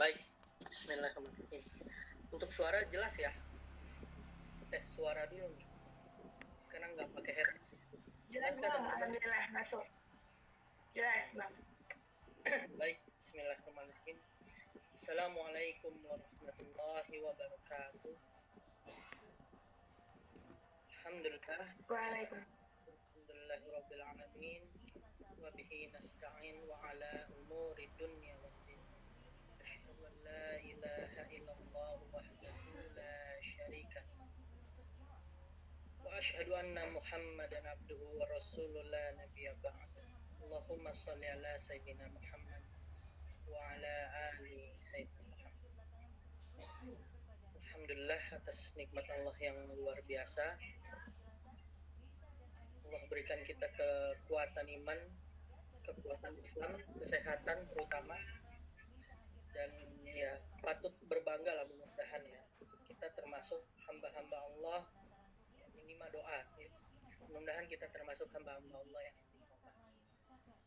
Baik, bismillahirrahmanirrahim. Untuk suara jelas ya? Tes suara dulu nih, karena nggak pakai headset. Jelas kan, Bang, alhamdulillah masuk. Jelas Bang. Baik, bismillahirrahmanirrahim. Assalamualaikum warahmatullahi wabarakatuh. Alhamdulillah. Waalaikumsalam. Alhamdulillahirabbil alamin. Wa bihi nasta'in wa ala umuri dunya waddin. Asyhadu an la ilaha illallah wahdahu la syarika lah. Wa asyhadu anna Muhammadan abduhu wa rasuluhu la nabiyya ba'da. Allahumma shalli ala sayyidina Muhammad wa ala ali sayyidina Muhammad. Alhamdulillah atas nikmat Allah yang luar biasa. Allah berikan kita kekuatan iman, kekuatan Islam, kesehatan terutama. Dan ya patut berbangga lah mudah-mudahan ya. Kita termasuk hamba-hamba Allah yang minimal doa ya. Mudah-mudahan kita termasuk hamba-hamba Allah yang istiqomah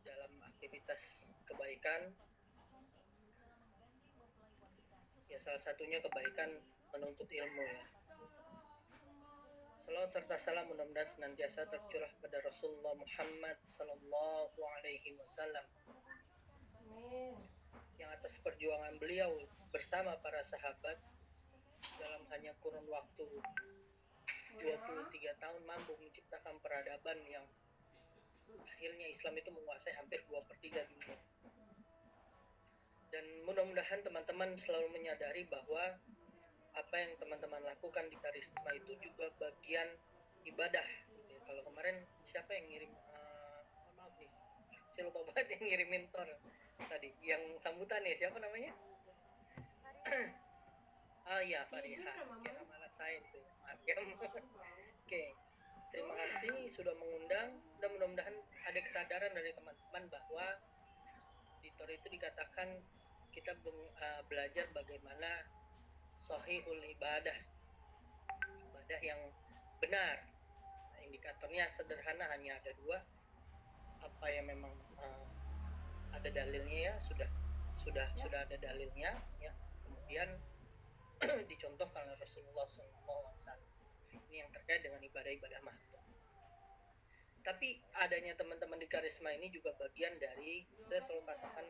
dalam aktivitas kebaikan. Ya salah satunya kebaikan menuntut ilmu ya. Salawat serta salam mudah-mudahan senantiasa tercurah pada Rasulullah Muhammad Sallallahu Alaihi Wasallam, yang atas perjuangan beliau bersama para sahabat dalam hanya kurun waktu 23 tahun mampu menciptakan peradaban yang akhirnya Islam itu menguasai hampir 2/3 dunia. Dan mudah-mudahan teman-teman selalu menyadari bahwa apa yang teman-teman lakukan di Karisma itu juga bagian ibadah. Kalau kemarin siapa yang ngirim? Maaf nih, saya lupa banget yang ngirimin tor tadi. Yang sambutan ya, siapa namanya? Ya, Fariha. Kira malah saya itu. Maaf ya. Oke. Terima kasih sudah mengundang, dan mudah-mudahan ada kesadaran dari teman-teman bahwa di tor itu dikatakan kita belajar bagaimana sahihul ibadah yang benar. Nah, indikatornya sederhana, hanya ada 2. Apa yang memang ada dalilnya ya, sudah ada dalilnya ya. Kemudian dicontohkan oleh Rasulullah SAW. Ini yang terkait dengan ibadah-ibadah makhluk. Tapi adanya teman-teman di Karisma ini juga bagian dari, saya selalu katakan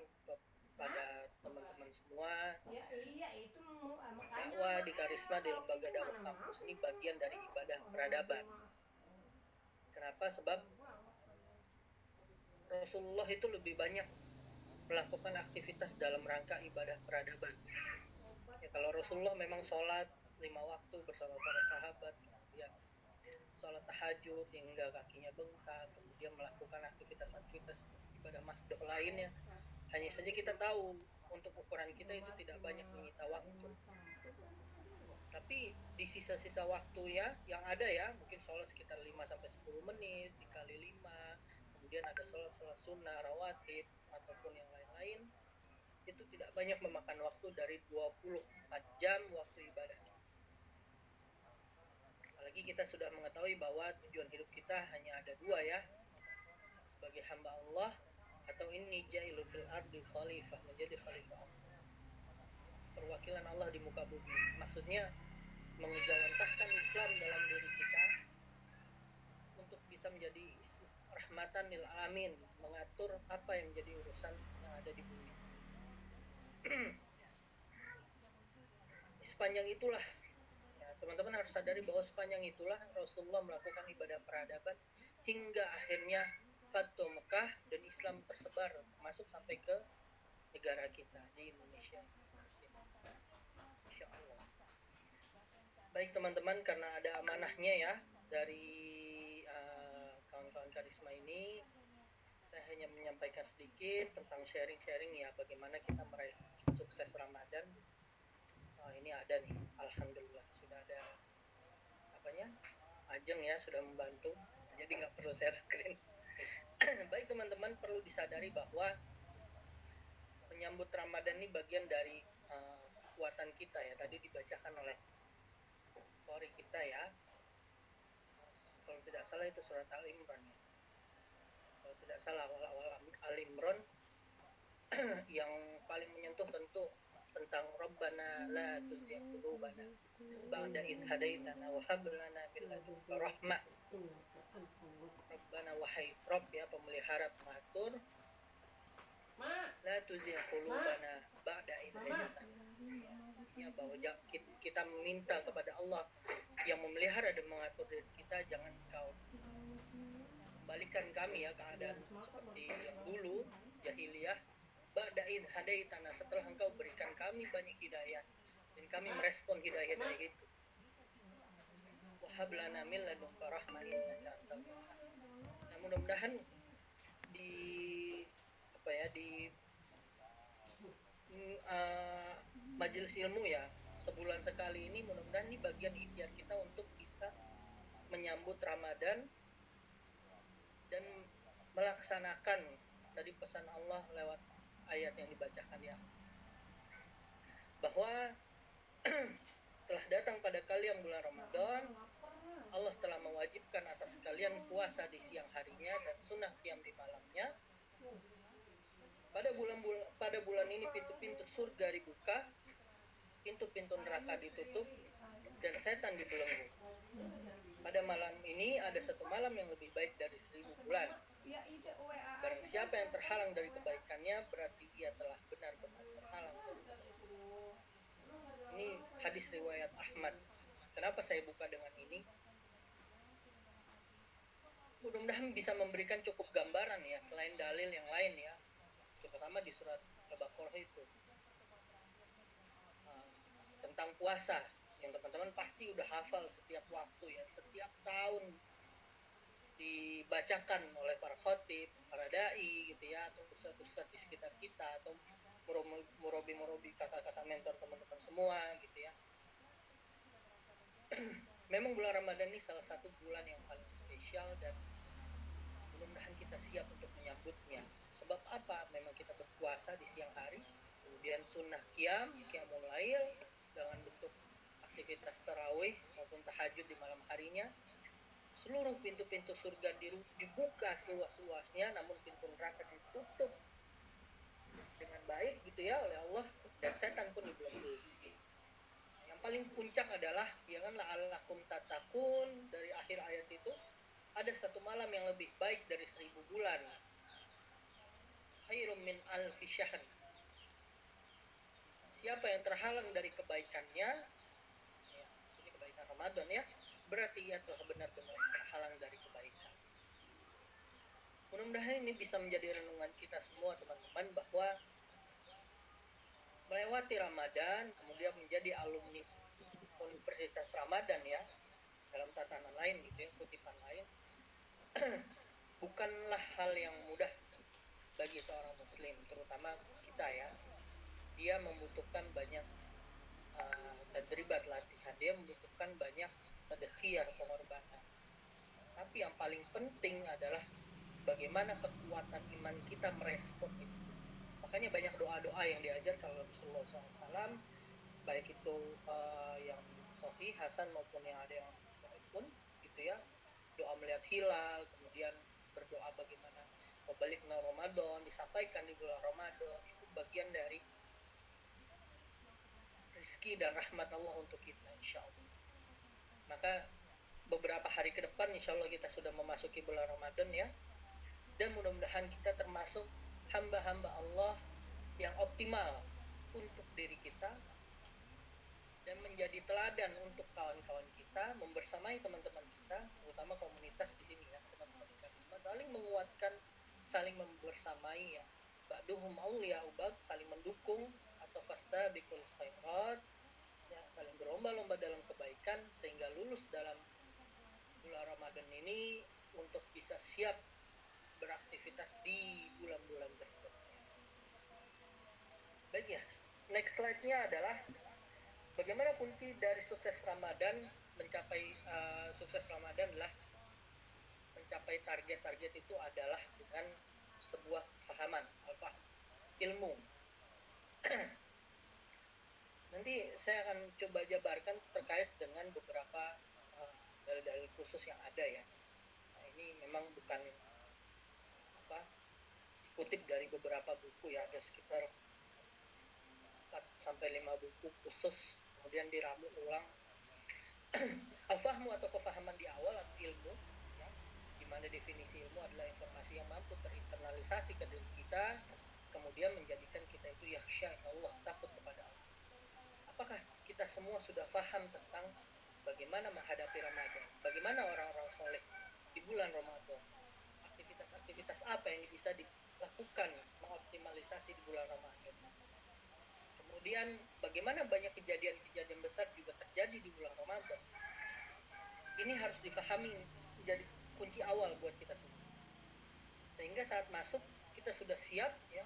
pada teman-teman semua, dakwah di Karisma, di lembaga dakwah kampus ini bagian dari ibadah peradaban. Kenapa? Sebab Rasulullah itu lebih banyak melakukan aktivitas dalam rangka ibadah peradaban. Ya, kalau Rasulullah memang sholat 5 waktu bersama para sahabat, kemudian sholat tahajud hingga kakinya bengkak, kemudian melakukan aktivitas-aktivitas ibadah makhluk lainnya. Hanya saja kita tahu untuk ukuran kita itu tidak banyak menyita waktu. Tapi di sisa-sisa waktu ya yang ada ya, mungkin sholat sekitar 5-10 menit dikali 5, kemudian ada sholat sunnah, rawatib ataupun yang lain-lain, itu tidak banyak memakan waktu dari 24 jam waktu ibadah. Apalagi kita sudah mengetahui bahwa tujuan hidup kita hanya ada 2 ya, sebagai hamba Allah, atau ini jailu fil ardi khalifah, menjadi khalifah Allah, perwakilan Allah di muka bumi. Maksudnya mengejawantahkan Islam dalam diri kita untuk bisa menjadi rahmatan lil alamin, mengatur apa yang menjadi urusan yang ada di bumi. Sepanjang itulah ya, teman-teman harus sadari bahwa sepanjang itulah Rasulullah melakukan ibadah peradaban hingga akhirnya Fathu Mekah dan Islam tersebar masuk sampai ke negara kita di Indonesia. Insya Allah. Baik teman-teman, karena ada amanahnya ya dari kawan-kawan Karisma ini, saya hanya menyampaikan sedikit tentang sharing-sharing ya, bagaimana kita meraih sukses Ramadan. Ini ada nih, alhamdulillah sudah ada Ajeng ya, sudah membantu, jadi nggak perlu share screen. Baik teman-teman, perlu disadari bahwa menyambut Ramadan ini bagian dari kekuatan kita ya. Tadi dibacakan oleh Qori kita ya, kalau tidak salah itu surat Al-Imran ya. Kalau tidak salah awal-awal Al-Imran yang paling menyentuh tentu tentang Rabbana la tuzigh qulubana ba'da idh hadaitana wa hab lana min ladunka rahmah. Rabbana, wahai Rabb ya, pemelihara pengatur, la tuzigh qulubana ba'da idh hadaitana. Artinya bahwa kita meminta kepada Allah yang memelihara dan mengatur diri kita, jangan kau kembalikan kami ya keadaan seperti yang dulu jahiliyah, ba'da idh hadaitana, setelah engkau berikan kami banyak hidayah dan kami merespon hidayah itu. Wa hab lana min ladunka rahmah innaka antal wahhab. Nah, mudah-mudahan di majelis ilmu ya, sebulan sekali ini, mudah-mudahan ini bagian ikhtiar kita untuk bisa menyambut Ramadan dan melaksanakan tadi pesan Allah lewat ayat yang dibacakan ya, bahwa telah datang pada kalian bulan Ramadan, Allah telah mewajibkan atas kalian puasa di siang harinya dan sunnah qiyam di malamnya. Pada bulan ini pintu-pintu surga dibuka, pintu-pintu neraka ditutup, dan setan dibelenggu. Pada malam ini ada satu malam yang lebih baik dari 1000 bulan. Barang siapa yang terhalang dari kebaikannya, berarti ia telah benar-benar terhalang. Ini hadis riwayat Ahmad. Kenapa saya buka dengan ini? Mudah-mudahan bisa memberikan cukup gambaran ya, selain dalil yang lain ya, terutama di surat Al-Baqarah itu, tentang puasa yang teman-teman pasti udah hafal setiap waktu ya, setiap tahun dibacakan oleh para khatib, para dai gitu ya, atau ustadz-ustadz di sekitar kita, atau murabi kakak-kakak mentor teman-teman semua gitu ya. Memang bulan Ramadan ini salah satu bulan yang paling spesial dan mudah-mudahan kita siap untuk menyambutnya. Sebab apa? Memang kita berpuasa di siang hari, kemudian sunnah qiyamul lail dengan bentuk aktivitas tarawih maupun tahajud di malam harinya. Seluruh pintu-pintu surga dibuka seluas-luasnya, namun pintu neraka ditutup dengan baik gitu ya oleh Allah, dan setan pun dibelenggu. Yang paling puncak adalah ya kan, la'allakum tattaqun, dari akhir ayat itu ada satu malam yang lebih baik dari 1000 bulan. Khairum min alfi syahr. Siapa yang terhalang dari kebaikannya, ya, ini kebaikan Ramadan ya, berarti ia telah benar-benar terhalang dari kebaikan. Mudah-mudahan ini bisa menjadi renungan kita semua teman-teman, bahwa melewati Ramadan kemudian menjadi alumni Universitas Ramadan ya, dalam tatanan lain gitu ya, kutipan lain, bukanlah hal yang mudah bagi seorang muslim, terutama kita ya. Dia membutuhkan banyak tadribat, latihan, dia membutuhkan banyak tadkhiyar, pengorbanan. Tapi yang paling penting adalah bagaimana kekuatan iman kita merespon itu. Makanya banyak doa-doa yang diajarkan oleh Rasulullah SAW, baik itu yang sahih, hasan, maupun yang ada yang pun gitu ya. Doa melihat hilal, kemudian berdoa bagaimana membalikna Ramadan, disampaikan di bulan Ramadan, itu bagian dari rezeki dan rahmat Allah untuk kita insya Allah. Maka beberapa hari ke depan insya Allah kita sudah memasuki bulan Ramadan ya, dan mudah-mudahan kita termasuk hamba-hamba Allah yang optimal untuk diri kita dan menjadi teladan untuk kawan-kawan kita, membersamai teman-teman kita, terutama komunitas di sini ya, teman-teman kita semua saling menguatkan, saling membersamai ya, ba'duhum awliya'u ba'd, saling mendukung, atau fastabiqul khairat ya, saling berlomba-lomba dalam kebaikan sehingga lulus dalam bulan Ramadan ini untuk bisa siap beraktivitas di bulan-bulan berikutnya. Baik ya, next slide-nya adalah bagaimana kunci dari sukses Ramadan. Mencapai sukses Ramadan adalah mencapai target-target itu adalah dengan sebuah kefahaman, ilmu. Nanti saya akan coba jabarkan terkait dengan beberapa dalil-dalil khusus yang ada ya. Nah, ini memang bukan kutip dari beberapa buku ya, ada sekitar sampai 5 buku khusus, kemudian diramu ulang. Al-fahmu atau kefahaman di awal atau ilmu, ya, di mana definisi ilmu adalah informasi yang mampu terinternalisasi ke diri kita, kemudian menjadikan kita itu yakhsha Allah, takut kepada Allah. Apakah kita semua sudah paham tentang bagaimana menghadapi Ramadan, bagaimana orang-orang soleh di bulan Ramadan, aktivitas apa yang bisa dilakukan mengoptimalisasi di bulan Ramadan. Kemudian bagaimana banyak kejadian-kejadian besar juga terjadi di bulan Ramadan. Ini harus difahami, menjadi kunci awal buat kita semua. Sehingga saat masuk kita sudah siap, ya.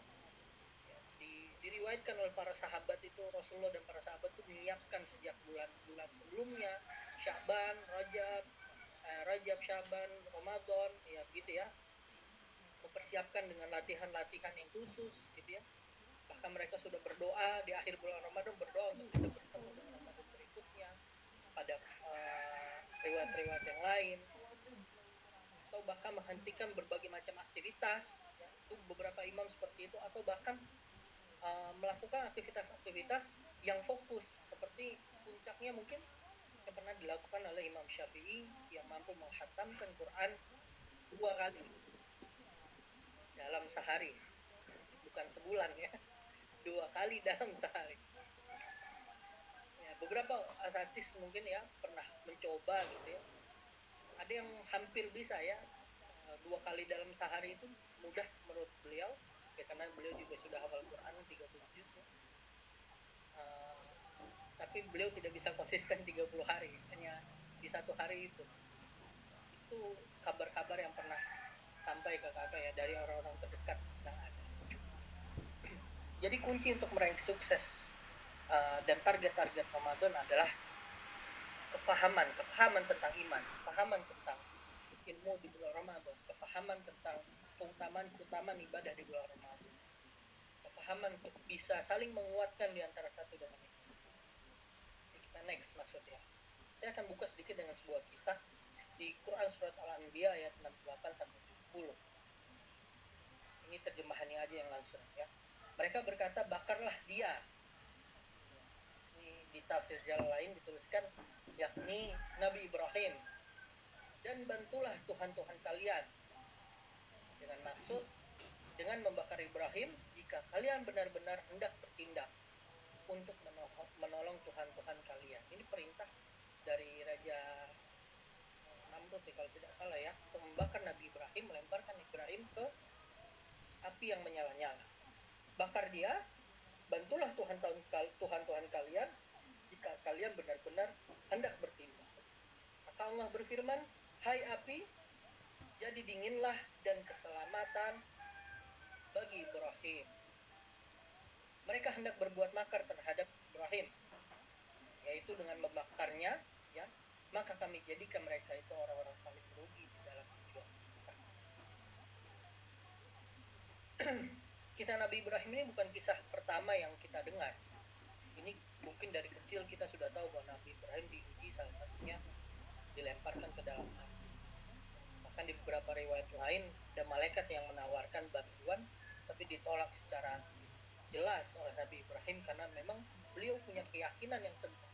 Diriwayatkan oleh para sahabat itu, Rasulullah dan para sahabat itu menyiapkan sejak bulan-bulan sebelumnya, Sya'ban, Rajab, Sya'ban, Ramadan, ya gitu ya. Mempersiapkan dengan latihan-latihan yang khusus, gitu ya. Bahkan mereka sudah berdoa di akhir bulan Ramadan, berdoa untuk bisa bertemu dengan Ramadan berikutnya pada riwayat-riwayat yang lain, atau bahkan menghentikan berbagai macam aktivitas, ya. Itu beberapa imam seperti itu, atau bahkan melakukan aktivitas-aktivitas yang fokus, seperti puncaknya mungkin yang pernah dilakukan oleh Imam Syafi'i yang mampu menghatamkan Quran 2 kali dalam sehari, bukan sebulan ya, 2 kali dalam sehari. Ya, beberapa asatis mungkin ya pernah mencoba gitu ya, ada yang hampir bisa ya, 2 kali dalam sehari itu mudah menurut beliau ya, karena beliau juga sudah hafal Quran 30 juz ya. Tapi beliau tidak bisa konsisten 30 hari, hanya di satu hari itu kabar-kabar yang pernah sampai ke kakak ya dari orang-orang terdekat yang ada. Jadi kunci untuk meraih sukses dan target-target Ramadan adalah kefahaman tentang iman, kefahaman tentang ilmu di bulan Ramadan, kefahaman tentang keutamaan ibadah di bulan Ramadan, kefahaman untuk bisa saling menguatkan di antara satu dengan yang lain. Kita next maksudnya. Saya akan buka sedikit dengan sebuah kisah di Quran surat Al-Anbiya ayat 68-70. Ini terjemahannya aja yang langsung ya. Mereka berkata, bakarlah dia. Ini di tafsir jalan lain dituliskan yakni Nabi Ibrahim, dan bantulah Tuhan-Tuhan kalian, dengan maksud dengan membakar Ibrahim jika kalian benar-benar hendak bertindak untuk menolong Tuhan-Tuhan kalian. Ini perintah dari Raja Namrud kalau tidak salah ya, untuk membakar Nabi Ibrahim, melemparkan Ibrahim ke api yang menyala-nyala. Bakar dia, bantulah Tuhan-Tuhan kalian jika kalian benar-benar hendak bertindak. Maka Allah berfirman, hai api, jadi dinginlah dan keselamatan bagi Ibrahim. Mereka hendak berbuat makar terhadap Ibrahim, yaitu dengan membakarnya, ya. Maka kami jadikan mereka itu orang-orang paling merugi di dalam tujuan kita. Kisah Nabi Ibrahim ini bukan kisah pertama yang kita dengar. Ini mungkin dari kecil kita sudah tahu bahwa Nabi Ibrahim diuji, salah satunya dilemparkan ke dalam api. Bahkan di beberapa riwayat lain ada malaikat yang menawarkan bantuan, tapi ditolak secara jelas oleh Nabi Ibrahim karena memang beliau punya keyakinan yang teguh.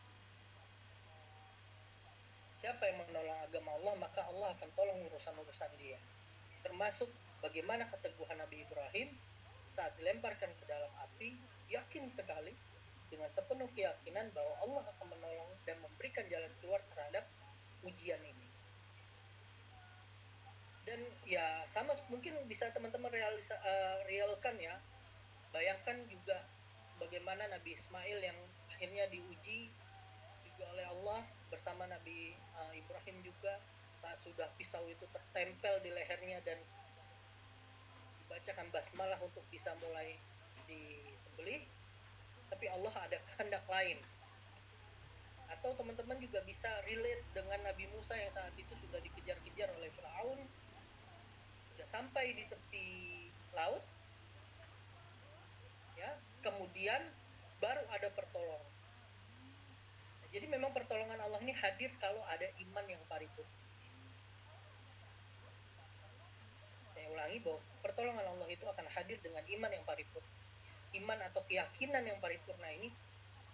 Siapa yang menolong agama Allah, maka Allah akan tolong urusan-urusan dia. Termasuk bagaimana keteguhan Nabi Ibrahim saat dilemparkan ke dalam api, yakin sekali dengan sepenuh keyakinan bahwa Allah akan menolong dan memberikan jalan keluar terhadap ujian ini. Dan ya sama mungkin bisa teman-teman realkan ya. Bayangkan juga bagaimana Nabi Ismail yang akhirnya diuji juga oleh Allah bersama Nabi Ibrahim juga, saat sudah pisau itu tertempel di lehernya dan dibacakan basmalah untuk bisa mulai disembelih, tapi Allah ada kehendak lain. Atau teman-teman juga bisa relate dengan Nabi Musa yang saat itu sudah dikejar-kejar oleh Firaun, sudah sampai di tepi laut, ya, kemudian baru ada pertolongan. Jadi memang pertolongan Allah ini hadir kalau ada iman yang paripurna. Saya ulangi bahwa pertolongan Allah itu akan hadir dengan iman yang paripurna. iman atau keyakinan yang paripurna ini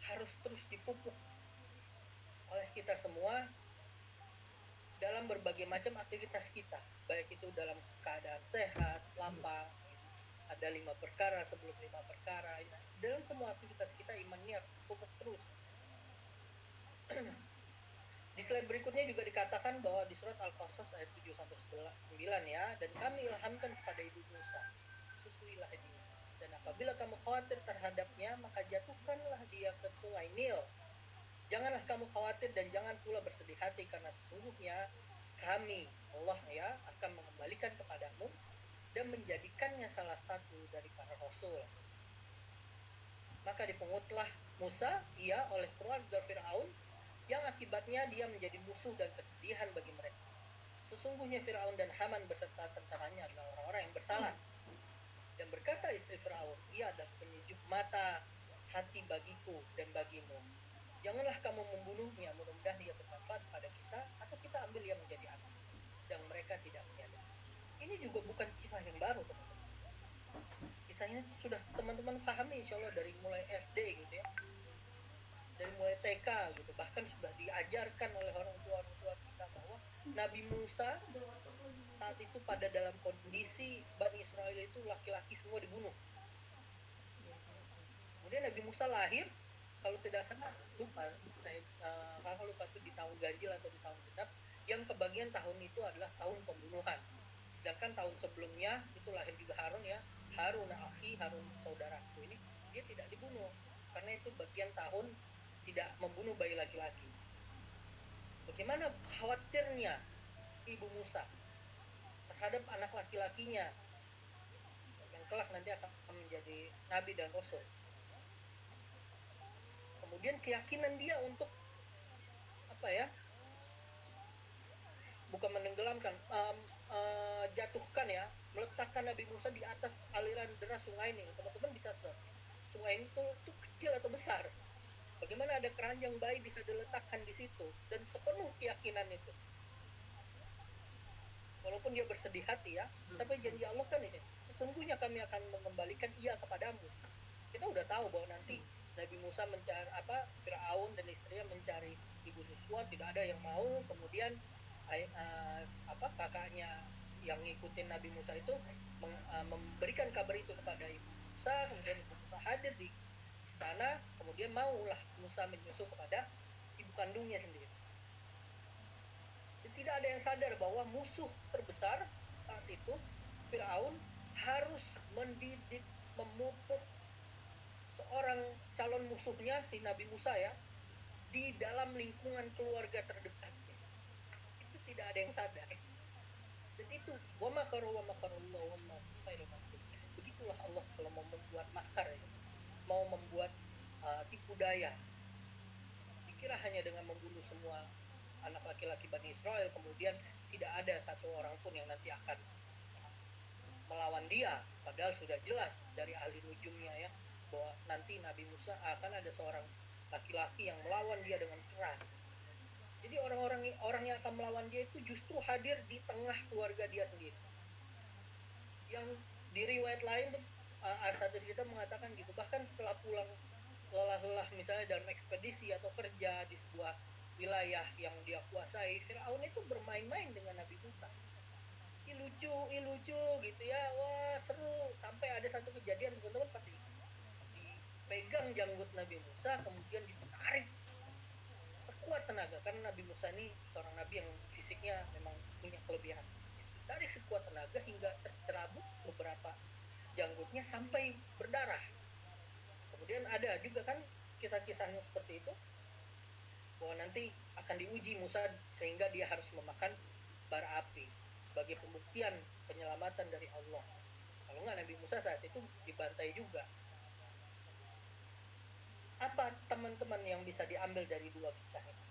harus terus dipupuk oleh kita semua dalam berbagai macam aktivitas kita, baik itu dalam keadaan sehat, lapang, ada 5 perkara sebelum 5 perkara. Dalam semua aktivitas kita iman ini harus dipupuk terus. Di slide berikutnya juga dikatakan bahwa di surat Al-Qasas ayat 7 sampai 9 ya, dan kami ilhamkan kepada ibu Musa, susuilah dia. Dan apabila kamu khawatir terhadapnya, maka jatuhkanlah dia ke sungai Nil. Janganlah kamu khawatir dan jangan pula bersedih hati, karena sesungguhnya kami, Allah ya, akan mengembalikan kepadamu dan menjadikannya salah satu dari para rasul. Maka dipungutlah Musa ia oleh keluarga Fir'aun, yang akibatnya dia menjadi musuh dan kesedihan bagi mereka. Sesungguhnya Fir'aun dan Haman beserta tentaranya adalah orang-orang yang bersalah. Dan berkata istri Fir'aun, ia adalah penyejuk mata hati bagiku dan bagimu. Janganlah kamu membunuhnya, mudah-mudahan dia bermanfaat pada kita, atau kita ambil dia menjadi anak. Dan mereka tidak menyadari. Ini juga bukan kisah yang baru, teman-teman. Kisahnya sudah teman-teman pahami insya Allah dari mulai SD gitu ya, dari mulai TK gitu, bahkan sudah diajarkan oleh orang tua kita bahwa Nabi Musa saat itu pada dalam kondisi Bani Israel itu laki-laki semua dibunuh. Kemudian Nabi Musa lahir, kalau tidak salah lupa saya lupa itu di tahun ganjil atau di tahun genap, yang kebagian tahun itu adalah tahun pembunuhan. Sedangkan tahun sebelumnya itu lahir juga Harun ya, Harun akhi, Harun saudaraku, ini dia tidak dibunuh karena itu bagian tahun tidak membunuh bayi laki-laki. Bagaimana khawatirnya ibu Musa terhadap anak laki-lakinya yang kelak nanti akan menjadi nabi dan rasul. Kemudian keyakinan dia untuk bukan menenggelamkan, jatuhkan ya, meletakkan Nabi Musa di atas aliran deras sungai ini. Teman-teman bisa search, sungai ini tuh kecil atau besar, bagaimana ada keranjang bayi bisa diletakkan di situ, dan sepenuh keyakinan itu. Walaupun dia bersedih hati ya, tapi janji Allah kan di sini, sesungguhnya kami akan mengembalikan ia kepadamu. Kita udah tahu bahwa nanti Nabi Musa mencari Fir'aun dan istrinya mencari ibu Yusuf, tidak ada yang mau. Kemudian kakaknya yang ngikutin Nabi Musa itu memberikan kabar itu kepada ibu Musa. Kemudian ibu Musa hadir di istana, kemudian maulah Musa menyusul kepada ibu kandungnya sendiri. Jadi tidak ada yang sadar bahwa musuh terbesar saat itu, Fir'aun, harus mendidik, memupuk seorang calon musuhnya, si Nabi Musa ya, di dalam lingkungan keluarga terdekatnya. Itu tidak ada yang sadar. Dan itu wa makarullah wallahu khairul makirin. Begitulah Allah kalau mau membuat makar ya, mau membuat tipu daya. Dikira hanya dengan membunuh semua anak laki-laki Bani Israel, kemudian tidak ada satu orang pun yang nanti akan melawan dia, padahal sudah jelas dari ahli nujumnya ya, bahwa nanti Nabi Musa akan ada seorang laki-laki yang melawan dia dengan keras. Jadi orang yang akan melawan dia itu justru hadir di tengah keluarga dia sendiri. Yang di riwayat lain tuh Al-Sadis kita mengatakan gitu, bahkan setelah pulang lelah-lelah misalnya dalam ekspedisi atau kerja di sebuah wilayah yang dia kuasai, Fir'aun itu bermain-main dengan Nabi Musa. Lucu gitu ya, wah seru. Sampai ada satu kejadian teman-teman pasti dipegang janggut Nabi Musa, kemudian ditarik sekuat tenaga, karena Nabi Musa ini seorang nabi yang fisiknya memang punya kelebihan. Ditarik sekuat tenaga hingga tercerabut beberapa janggutnya sampai berdarah. Kemudian ada juga kan kisah-kisahnya seperti itu, bahwa nanti akan diuji Musa sehingga dia harus memakan bara api sebagai pembuktian penyelamatan dari Allah. Kalau nggak, Nabi Musa saat itu dibantai juga. Apa teman-teman yang bisa diambil dari dua kisah ini?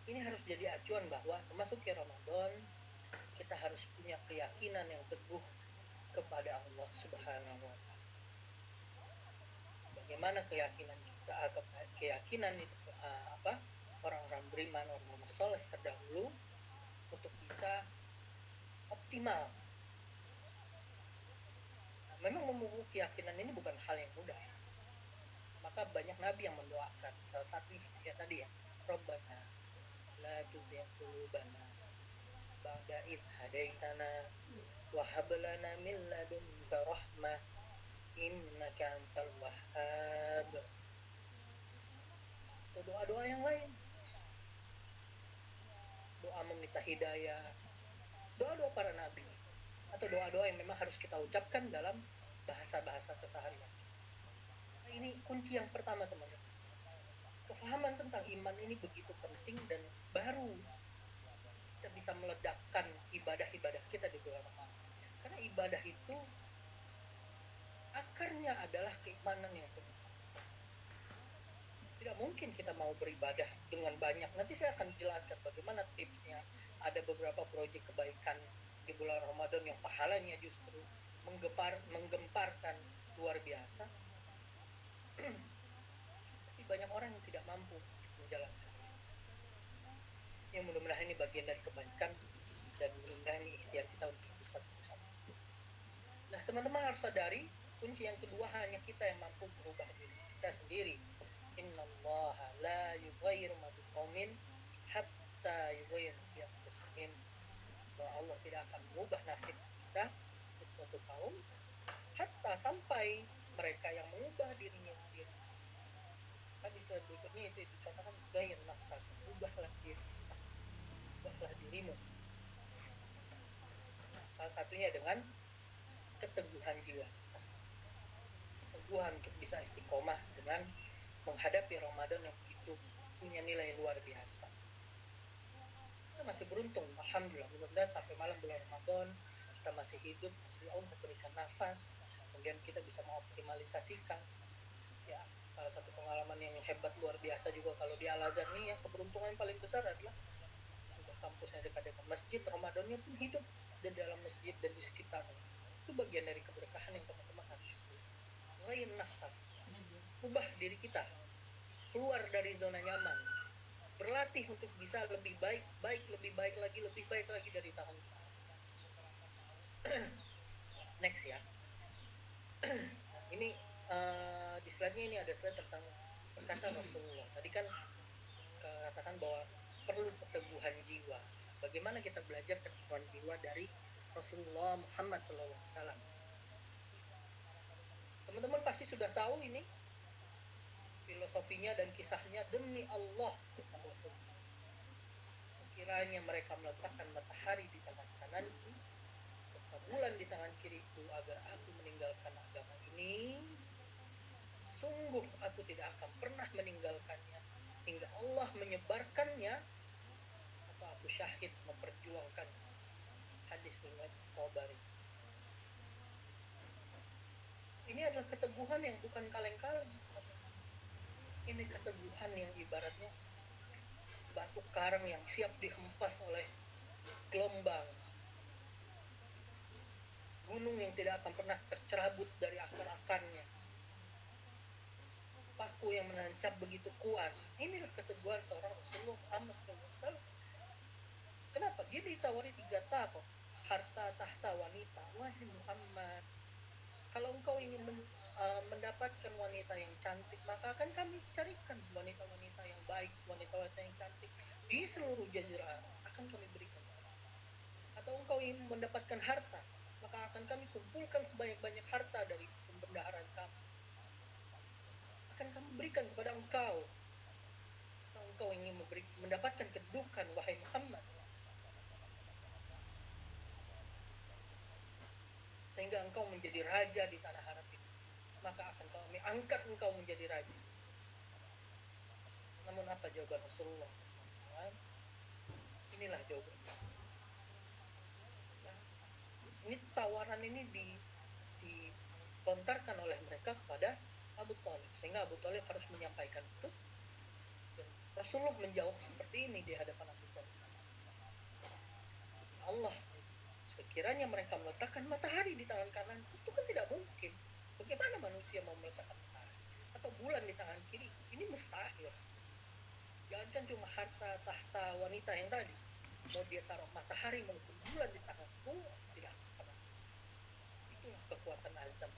Ini harus jadi acuan bahwa memasuki Ramadan kita harus punya keyakinan yang teguh kepada Allah Subhanahu wa Ta'ala. Bagaimana keyakinan kita, keyakinan itu orang-orang beriman, orang-orang soleh terdahulu, untuk bisa optimal memang memupuk keyakinan ini bukan hal yang mudah. Maka banyak nabi yang mendoakan. Salah satunya ya tadi ya, Rabbana la tuzigh qulubana ba'da idh hadaitana wa hab lana min ladunka rahmah innaka antal wahhab. Atau doa-doa yang lain, doa meminta hidayah, doa-doa para nabi, atau doa-doa yang memang harus kita ucapkan dalam bahasa-bahasa keseharian. Nah, ini kunci yang pertama, teman-teman. Kefahaman tentang iman ini begitu penting, dan baru kita bisa meledakkan ibadah-ibadah kita di bulan Ramadan. Karena ibadah itu akarnya adalah keimanan yang benar. Tidak mungkin kita mau beribadah dengan banyak. Nanti saya akan jelaskan bagaimana tipsnya. Ada beberapa proyek kebaikan di bulan Ramadan yang pahalanya justru menggemparkan luar biasa. Tapi banyak orang yang tidak mampu menjalankan. Yang mudah-mudahan ini bagian dari kebaikan, dan mudah-mudahan ini ikhtiar kita untuk bisa bersama. Nah, teman-teman harus sadari, kunci yang kedua hanya kita yang mampu merubah diri kita sendiri. Innallaha la yughayyiru ma biqaumin hatta yughayyiru bi anfusihim. Bahwa Allah tidak akan mengubah nasib kita untuk suatu kaum hatta sampai mereka yang mengubah dirinya sendiri. Tadi slide berikutnya itu dikatakan ghayyir nafsak, ubahlah diri, ubahlah dirimu. Salah satunya dengan keteguhan jiwa, keteguhan untuk bisa istiqomah dengan menghadapi Ramadan yang begitu punya nilai luar biasa. Kita masih beruntung, alhamdulillah, mudah-mudahan sampai malam bulan Ramadan kita masih hidup, masih Allah memberikan nafas, kemudian kita bisa mengoptimalisasikan. Ya, salah satu pengalaman yang hebat luar biasa juga kalau di Al-Azhar nih, ya, keberuntungan paling besar adalah sebuah kampus yang dekat dengan masjid, Ramadannya pun hidup di dalam masjid dan di sekitarnya. Itu bagian dari keberkahan yang teman-teman harus syukuri. Ghayyir nafsak, ubah diri kita, keluar dari zona nyaman, berlatih untuk bisa lebih baik lagi dari tahun. Next ya. Ini di slide-nya ini ada slide tentang perkataan Rasulullah. Tadi kan katakan bahwa perlu keteguhan jiwa. Bagaimana kita belajar keteguhan jiwa dari Rasulullah Muhammad SAW? Teman-teman pasti sudah tahu ini filosofinya dan kisahnya. Demi Allah, sekiranya mereka meletakkan matahari di tangan kananku serta bulan di tangan kiriku agar aku meninggalkan agama ini, sungguh aku tidak akan pernah meninggalkannya hingga Allah menyebarkannya atau aku syahid memperjuangkan. Hadis riwayat Tabari. Ini adalah keteguhan yang bukan kaleng-kaleng. Ini keteguhan yang ibaratnya batu karang yang siap dihempas oleh gelombang, gunung yang tidak akan pernah tercerabut dari akar-akarnya, paku yang menancap begitu kuat. Inilah keteguhan seorang Rasulullah Muhammad SAW. Kenapa? Dia ditawari 3 tahap, harta, tahta, wanita. Wahai Muhammad, kalau engkau ingin mendapatkan wanita yang cantik, maka akan kami carikan wanita-wanita yang baik, wanita-wanita yang cantik di seluruh jazirah Arab, akan kami berikan. Atau engkau ingin mendapatkan harta, maka akan kami kumpulkan sebanyak-banyak harta dari pembendaharaan kami, akan kami berikan kepada engkau. Atau engkau ingin mendapatkan kedudukan, wahai Muhammad, sehingga engkau menjadi raja di tanah Arab itu, maka akan kami angkat engkau menjadi raja. Namun apa jawaban Rasulullah? Inilah jawaban. Nah, ini tawaran ini dilontarkan oleh mereka kepada Abu Thalib, sehingga Abu Thalib harus menyampaikan itu. Dan Rasulullah menjawab seperti ini di hadapan Abu Thalib. Allah, sekiranya mereka meletakkan matahari di tangan kanan, itu kan tidak mungkin. Bagaimana manusia mau meletakkan matahari atau bulan di tangan kiri? Ini mustahil. Jangankan cuma harta, tahta, wanita yang tadi, mau dia taruh matahari maupun bulan di tanganku, tidak akan. Itulah kekuatan azam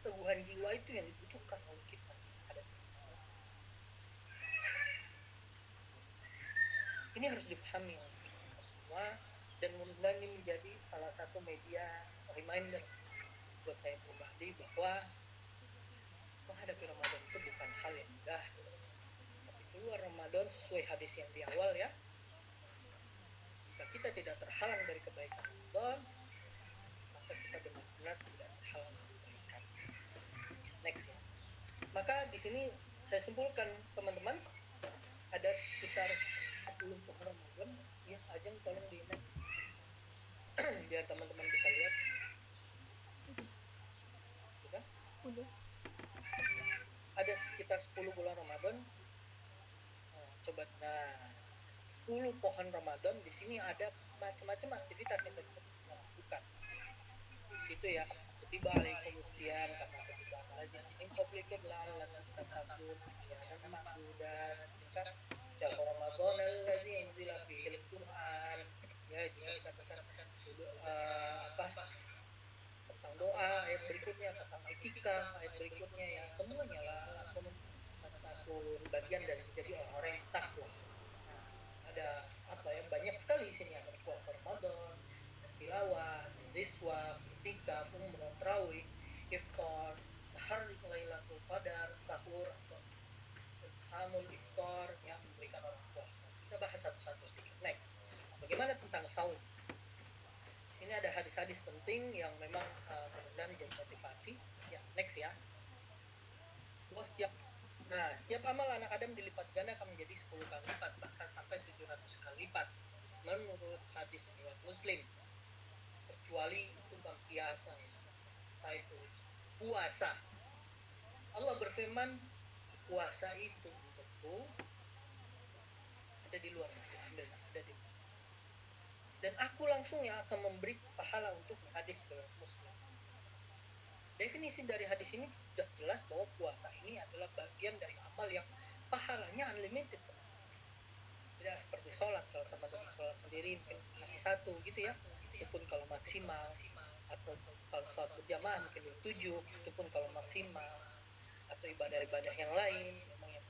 keteguhan jiwa itu yang dibutuhkan oleh kita. Ini harus dipahami oleh kita semua, dan mudah-mudahan ini menjadi salah satu media reminder buat saya pribadi bahwa menghadapi Ramadan itu bukan hal yang mudah. Tapi keluar Ramadan sesuai hadis yang di awal ya, jika kita tidak terhalang dari kebaikan Ramadan, maka kita benar-benar tidak terhalang dari kebaikan. Next ya. Maka di sini saya simpulkan teman-teman, ada sekitar 10 pohon Ramadan ya. Ajeng tolong di next biar teman-teman bisa lihat. Udah. Ada sekitar 10 bulan Ramadan. Coba 10 pohon Ramadan, di sini ada macam-macam aktivitas yang kita lakukan. Di situ ya, kutiba alaikumusiyam kama kutiba alal ladzina min qablikum la'allakum tattaqun ya ma'dudat kan syahr Ramadan allazi unzila fihi al-Qur'an ya. Jika dikatakan tentang doa, ayat berikutnya tentang iktikaf, ayat berikutnya ya, semuanya lah satu bagian dari menjadi orang-orang yang takwa. Ada banyak sekali sini, ada puasa Ramadan, tilawah, ziswa, iktikaf, umrah, tarawih, iftar, tahrik lailatul qadar, sahur, hamul iftar yang memberikan orang puasa. Kita bahas satu-satu sedikit. Next, bagaimana tentang saum? Ini ada hadis-hadis penting yang memang mudah-mudahan menjadi motivasi. Ya, next ya. Setiap amal anak Adam dilipat ganda akan menjadi 10 kali lipat, bahkan sampai 700 kali lipat menurut hadis riwayat Muslim, kecuali itu biasa ya, itu puasa. Allah berfirman, puasa itu untukku, ada di luar, ada di, dan aku langsung yang akan memberi pahala untuk hadis riwayat Muslim. Definisi dari hadis ini sudah jelas bahwa puasa ini adalah bagian dari amal yang pahalanya unlimited. Tidak seperti sholat, kalau teman-teman sholat sendiri mungkin hanya satu gitu ya, itu pun kalau maksimal, atau kalau sholat berjamaah mungkin 7, itu pun kalau maksimal, atau ibadah-ibadah yang lain memang yang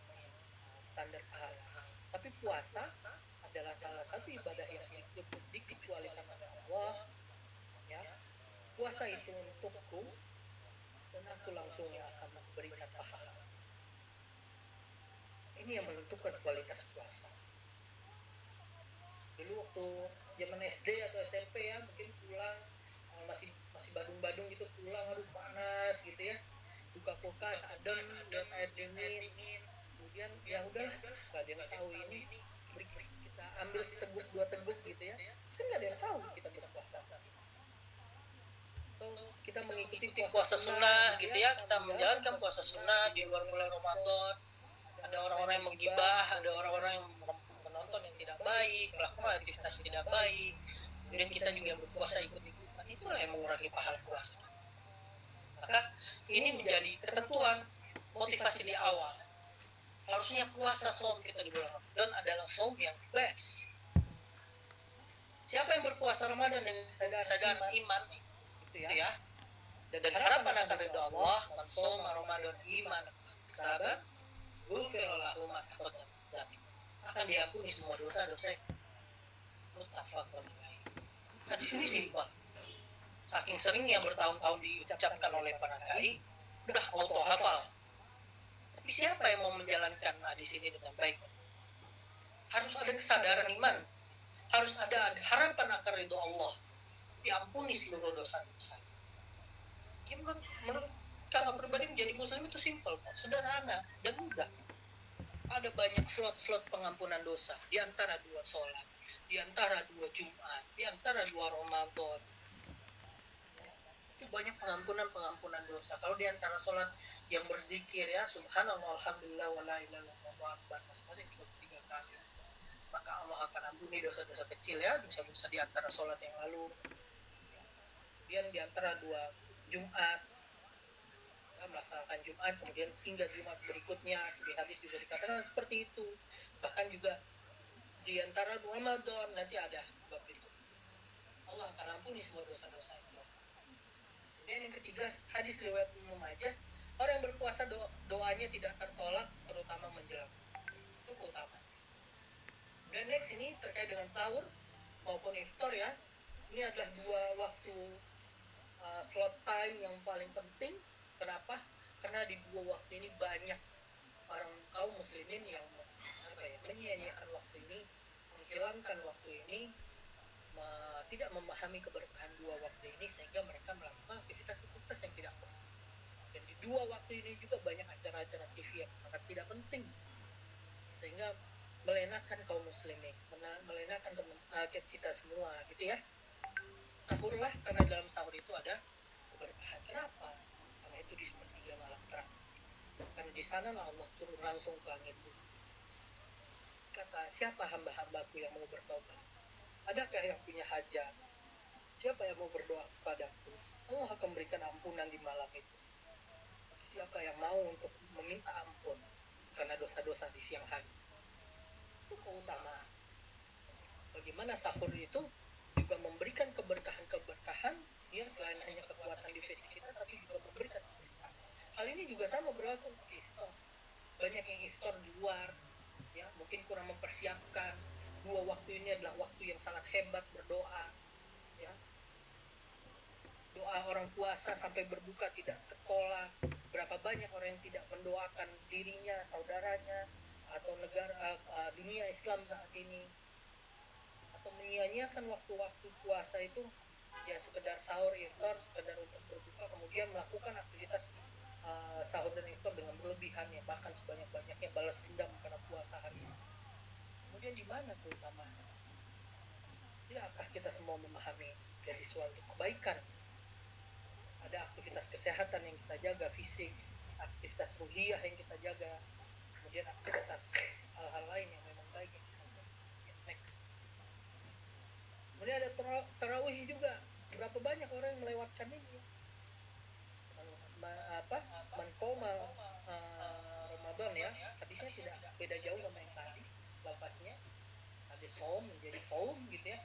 standar pahala. Tapi puasa adalah salah satu ibadah yang dikecualikan oleh Allah ya. Puasa itu untukku dan aku langsung yang akan memberikan pahala. Ini yang menentukan kualitas puasa. Dulu waktu zaman SD atau SMP ya, mungkin pulang masih badung-badung gitu, pulang aduh panas gitu ya, buka kulkas adem, lihat air dingin, kemudian ya udah nggak ada yang tahu ini, kita ambil seteguk 2 teguk gitu ya, kan nggak ada yang tahu kita berpuasa. Kita mengikuti puasa sunnah gitu ya, kita menjalankan puasa sunnah di luar bulan Ramadan. Ada orang-orang yang menggibah, ada orang-orang yang menonton yang tidak baik, melakukan aktivitas tidak baik, kemudian kita juga berpuasa ikut-ikutan, itulah yang mengurangi pahala puasa. Maka ini menjadi ketentuan motivasi di awal. Harusnya puasa saum kita di bulan Ramadan adalah saum yang best. Siapa yang berpuasa Ramadan dengan kesadaran iman gitu ya, dan harapan akan ridha Allah, man shoma Ramadan iman sabar, ghufira lahu ma taqaddama min dzambi, akan diampuni semua dosa-dosa. Muttafaqun alaih. Hadis ini simpel. Saking sering yang bertahun-tahun diucapkan oleh para dai, udah auto hafal. Tapi siapa yang mau menjalankan hadis ini dengan baik? Harus ada kesadaran iman, harus ada harapan akan ridha Allah, diampuni seluruh dosa-dosa. Ya, menurut kakak pribadi menjadi muslim itu simpel, sederhana dan mudah. Ada banyak slot-slot pengampunan dosa, di antara 2 sholat, di antara 2 Jumat, di antara 2 Ramadan. Itu banyak pengampunan dosa. Kalau di antara sholat yang berzikir ya, subhanallah, alhamdulillah, wa la ilaha illallah, akbar, masing-masing 33 kali, maka Allah akan ampuni dosa-dosa kecil ya, dosa-dosa di antara sholat yang lalu. Kemudian di antara 2 Jumat, ya, melaksanakan Jumat, kemudian hingga Jumat berikutnya, di hadis juga dikatakan seperti itu. Bahkan juga di antara 2 Ramadan nanti ada bab itu. Allah akan ampuni semua dosa-dosa itu. Dan yang ketiga, hadis riwayat Ibnu Majah, orang yang berpuasa doanya tidak tertolak, terutama menjelang. Itu keutamaan. Dan next ini terkait dengan sahur maupun iftar ya. Ini adalah dua waktu slot time yang paling penting. Kenapa? Karena di dua waktu ini banyak orang kaum muslimin yang menyia-nyiakan waktu ini, menghilangkan waktu ini, tidak memahami keberkahan dua waktu ini, sehingga mereka melakukan aktivitas-aktivitas yang tidak perlu. Dan di dua waktu ini juga banyak acara-acara TV yang sangat tidak penting, sehingga melenakan kaum muslimin, melenakan kita semua gitu ya. Sahurlah, karena dalam sahur itu ada keberkahan. Kenapa? Karena itu di sepertiga malam terang. Karena di sanalah Allah turun langsung ke langit. Kata, siapa hamba-hambaku yang mau bertobat? Adakah yang punya hajat? Siapa yang mau berdoa kepadaku? Allah akan memberikan ampunan di malam itu. Siapa yang mau untuk meminta ampun karena dosa-dosa di siang hari? Itu keutamaan. Bagaimana sahur itu juga memberikan keberkahan-keberkahan, ya, selain hanya kekuatan di fisik kita, tapi juga memberikan keberkahan. Hal ini juga sama berlaku untuk iftar. Banyak yang iftar di luar, ya, mungkin kurang mempersiapkan. Dua waktu ini adalah waktu yang sangat hebat berdoa, ya. Doa orang puasa sampai berbuka tidak tertolak. Berapa banyak orang yang tidak mendoakan dirinya, saudaranya, atau negara dunia Islam saat ini, atau menyia-nyiakan waktu-waktu puasa itu ya sekedar sahur, iftar, sekedar untuk berbuka, kemudian melakukan aktivitas sahur dan iftar dengan berlebihan, ya, bahkan sebanyak-banyaknya balas dendam karena puasa hari ini. Kemudian di mana keutamaannya? Tidakkah kita semua memahami dari suatu kebaikan? Ada aktivitas kesehatan yang kita jaga, fisik, aktivitas ruhiyah yang kita jaga, kemudian aktivitas hal-hal lain yang memang baik yang kita jaga. Next. Kemudian ada tarawih juga. Berapa banyak orang yang melewatkan ini? Mankoma Ramadan, ya. Hadisnya tidak beda jauh sama yang tadi. Lafaznya ada saum menjadi saum gitu ya.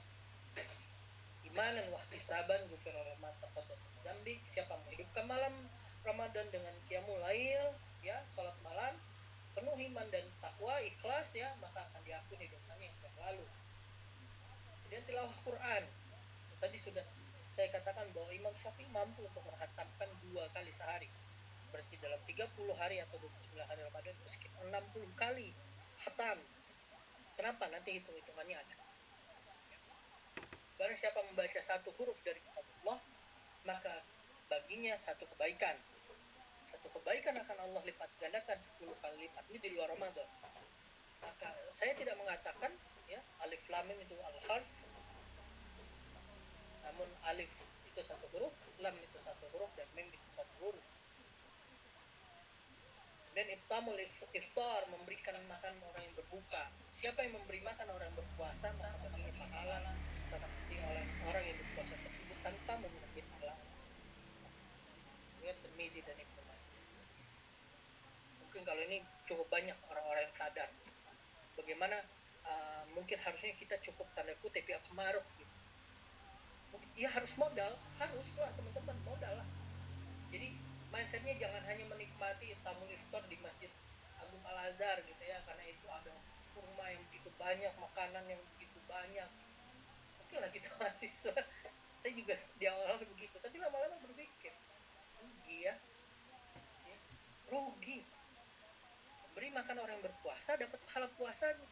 Imanan wa ihtisaban ghufira ma taqaddama min dzambik. Siapa menghidupkan malam Ramadan dengan qiyamul lail, ya, salat malam, penuh iman dan takwa, ikhlas, ya, maka akan diampuni dosanya yang telah lalu. Kemudian tilawah Quran. Tadi sudah saya katakan bahwa Imam Syafi'i mampu untuk menghatamkan 2 kali sehari. Berarti dalam 30 hari atau 29 hari Ramadan itu sekitar 60 kali khatam. Kenapa? Nanti hitung-hitungannya ada. Barang siapa membaca satu huruf dari kitab Allah, maka baginya satu kebaikan. Satu kebaikan akan Allah lipat gandakan 10 kali lipat. Ini di luar Ramadan. Maka saya tidak mengatakan, ya, alif lam mim itu al-harf. Namun alif itu satu huruf, lam itu satu huruf, dan mim itu satu huruf. Dan iftamul iftar, memberikan makan orang yang berbuka. Siapa yang memberi makan orang yang berpuasa, maka baginya pahala seperti orang yang berpuasa tersebut tanpa memungut pahala. Lihat Tirmizi dan Ibnu Majah. Mungkin kalau ini cukup banyak orang-orang yang sadar bagaimana mungkin harusnya kita cukup tanda kutip ya kemaruk gitu. Ya harus modal, harus lah teman-teman, modal lah. Jadi mindsetnya jangan hanya menikmati tamu iftar di Masjid Agung Al-Azhar gitu ya, karena itu ada kurma yang begitu banyak, makanan yang begitu banyak. Oke lah kita mahasiswa, saya juga di awal begitu, tapi lama-lama berpikir rugi ya, rugi. Beri makan orang yang berpuasa dapat pahala puasanya.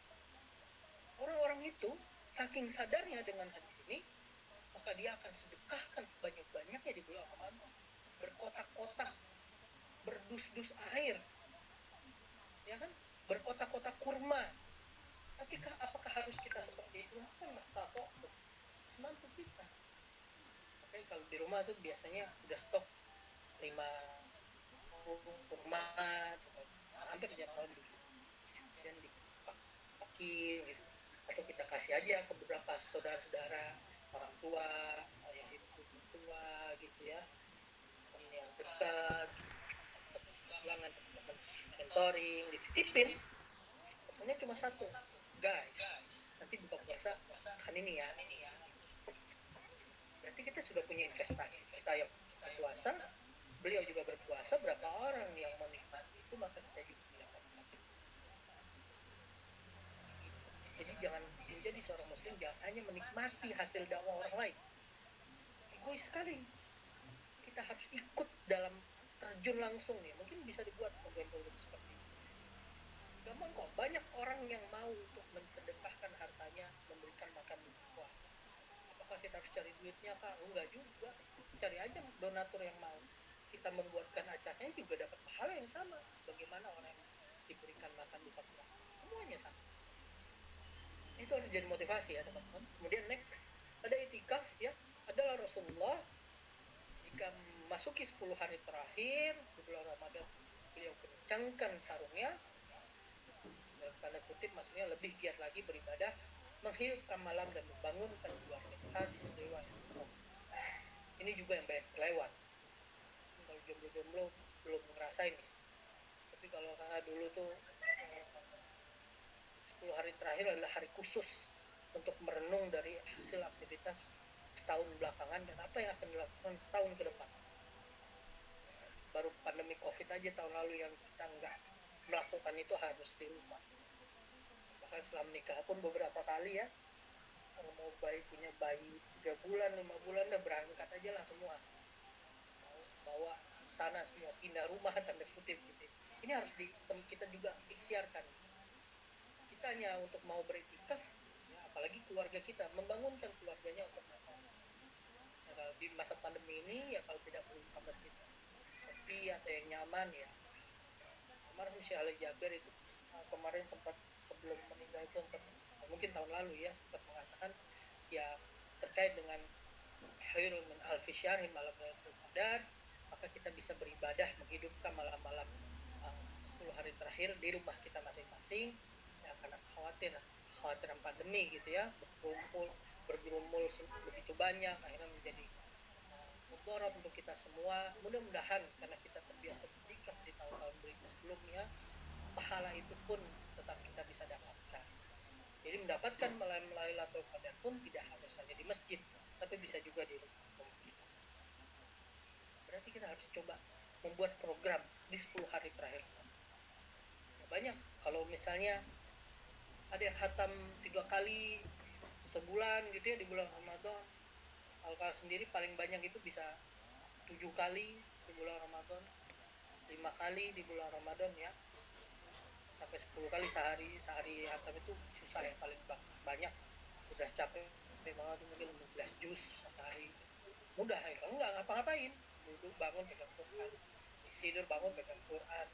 Orang-orang itu saking sadarnya dengan hadis ini, maka dia akan sedekahkan sebanyak-banyaknya di bulan Ramadan, berkotak-kotak, berdus-dus air, ya kan, berkotak-kotak kurma. Tapi apakah harus kita seperti itu? Kan mustahil, semampu kita. Oke, kalau di rumah tuh biasanya udah stok 5 kurma, hampir tiap tahun begitu, dan dipakai gitu, atau kita kasih aja ke beberapa saudara-saudara, orang tua, ayah ibu tua gitu ya, teman yang dekat, teman mentoring, dititipin. Pesannya cuma satu, guys, nanti buka puasa kan ini ya. Berarti kita sudah punya investasi. Saya puasa, beliau juga berpuasa, berapa orang yang menikmati itu, maka kita juga tidak menikmati. Jadi jangan menjadi seorang muslim jangan hanya menikmati hasil dakwah orang lain. Egois sekali. Kita harus ikut dalam terjun langsung nih. Mungkin bisa dibuat program-program seperti ini. Gampang kok, banyak orang yang mau untuk mensedekahkan hartanya, memberikan makan buka puasa. Apakah kita harus cari duitnya kak? Enggak juga. Cari aja donatur yang mau. Kita membuatkan acaranya juga dapat pahala yang sama sebagaimana orang yang diberikan makan buka puasa. Semuanya sama. Itu harus jadi motivasi ya teman-teman. Kemudian next ada itikaf ya. Adalah Rasulullah jika memasuki 10 hari terakhir di bulan Ramadan, beliau kencangkan sarungnya, dalam tanda kutip maksudnya lebih giat lagi beribadah, menghidupkan malam dan membangunkan keluarga. Hadis riwayat. Ini juga yang banyak kelewat. Kalau jomblo-jomblo belum ngerasain ya. Tapi kalau dulu tuh 10 hari terakhir adalah hari khusus untuk merenung dari hasil aktivitas setahun belakangan dan apa yang akan dilakukan setahun ke depan. Baru pandemi COVID aja tahun lalu yang kita nggak melakukan itu harus di rumah. Bahkan setelah menikah pun beberapa kali ya, kalau mau punya bayi 3 bulan, 5 bulan udah berangkat aja lah semua. Mau bawa sana semua, pindah rumah tanda kutip gitu. Ini harus kita juga ikhtiarkan. Kita hanya untuk mau beritikaf, ya, apalagi keluarga kita, membangunkan keluarganya untuk makan. Nah, kalau di masa pandemi ini ya kalau tidak perlu kamar kita sepi atau yang nyaman ya. Kemarin Syekh Ali Jabir itu kemarin sempat sebelum meninggal itu mungkin tahun lalu ya sempat mengatakan ya terkait dengan khairun min alfi syahrin, malam Lailatul Qadar, maka kita bisa beribadah menghidupkan malam-malam 10 hari terakhir di rumah kita masing-masing ya, karena khawatiran pandemi gitu ya, bergerumul begitu banyak akhirnya menjadi mudarat untuk kita semua. Mudah-mudahan karena kita terbiasa beritikaf di tahun-tahun sebelumnya, pahala itu pun tetap kita bisa dapatkan. Jadi mendapatkan malam Lailatul Qadar pun tidak harus hanya di masjid, tapi bisa juga di rumah kita. Berarti kita harus coba membuat program di 10 hari terakhir. Ya, banyak kalau misalnya ada yang khatam 3 kali sebulan gitu ya di bulan Ramadan. Al-Qal sendiri paling banyak itu bisa 7 kali di bulan Ramadan, 5 kali di bulan Ramadan ya, sampai 10 kali sehari hatam itu susah ya, paling banyak udah capek banget mungkin 15 juz sehari. Mudah ya, kalau nggak ngapa-ngapain, duduk bangun pegang Quran, tidur bangun pegang Quran,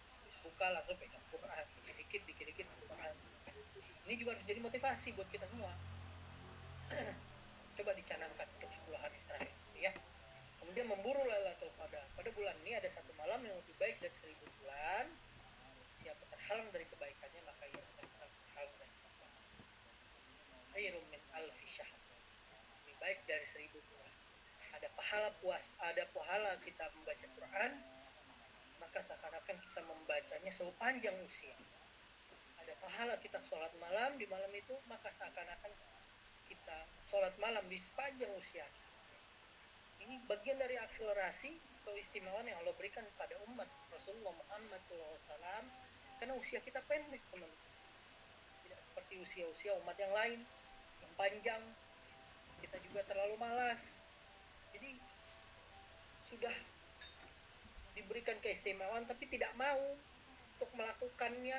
buka langsung pegang Quran, dikit-dikit Quran. Ini juga harus jadi motivasi buat kita semua. Coba dicanangkan untuk 10 hari terakhir ya. Kemudian memburu Lailatul Qadar. Pada bulan ini ada satu malam yang lebih baik dari 1000 bulan. Siapa terhalang dari kebaikannya maka ia akan terhalang dari kebaikan. Khairun min alfi syahr. Lebih baik dari 1000 bulan. Ada pahala kita membaca Quran, maka seakan-akan kita membacanya sepanjang usia. Ada pahala kita sholat malam di malam itu, maka seakan-akan kita sholat malam di sepanjang usia. Ini bagian dari akselerasi keistimewaan yang Allah berikan pada umat Rasulullah Muhammad SAW, karena usia kita pendek teman-teman. Tidak seperti usia-usia umat yang lain yang panjang. Kita juga terlalu malas. Jadi sudah diberikan keistimewaan tapi tidak mau untuk melakukannya.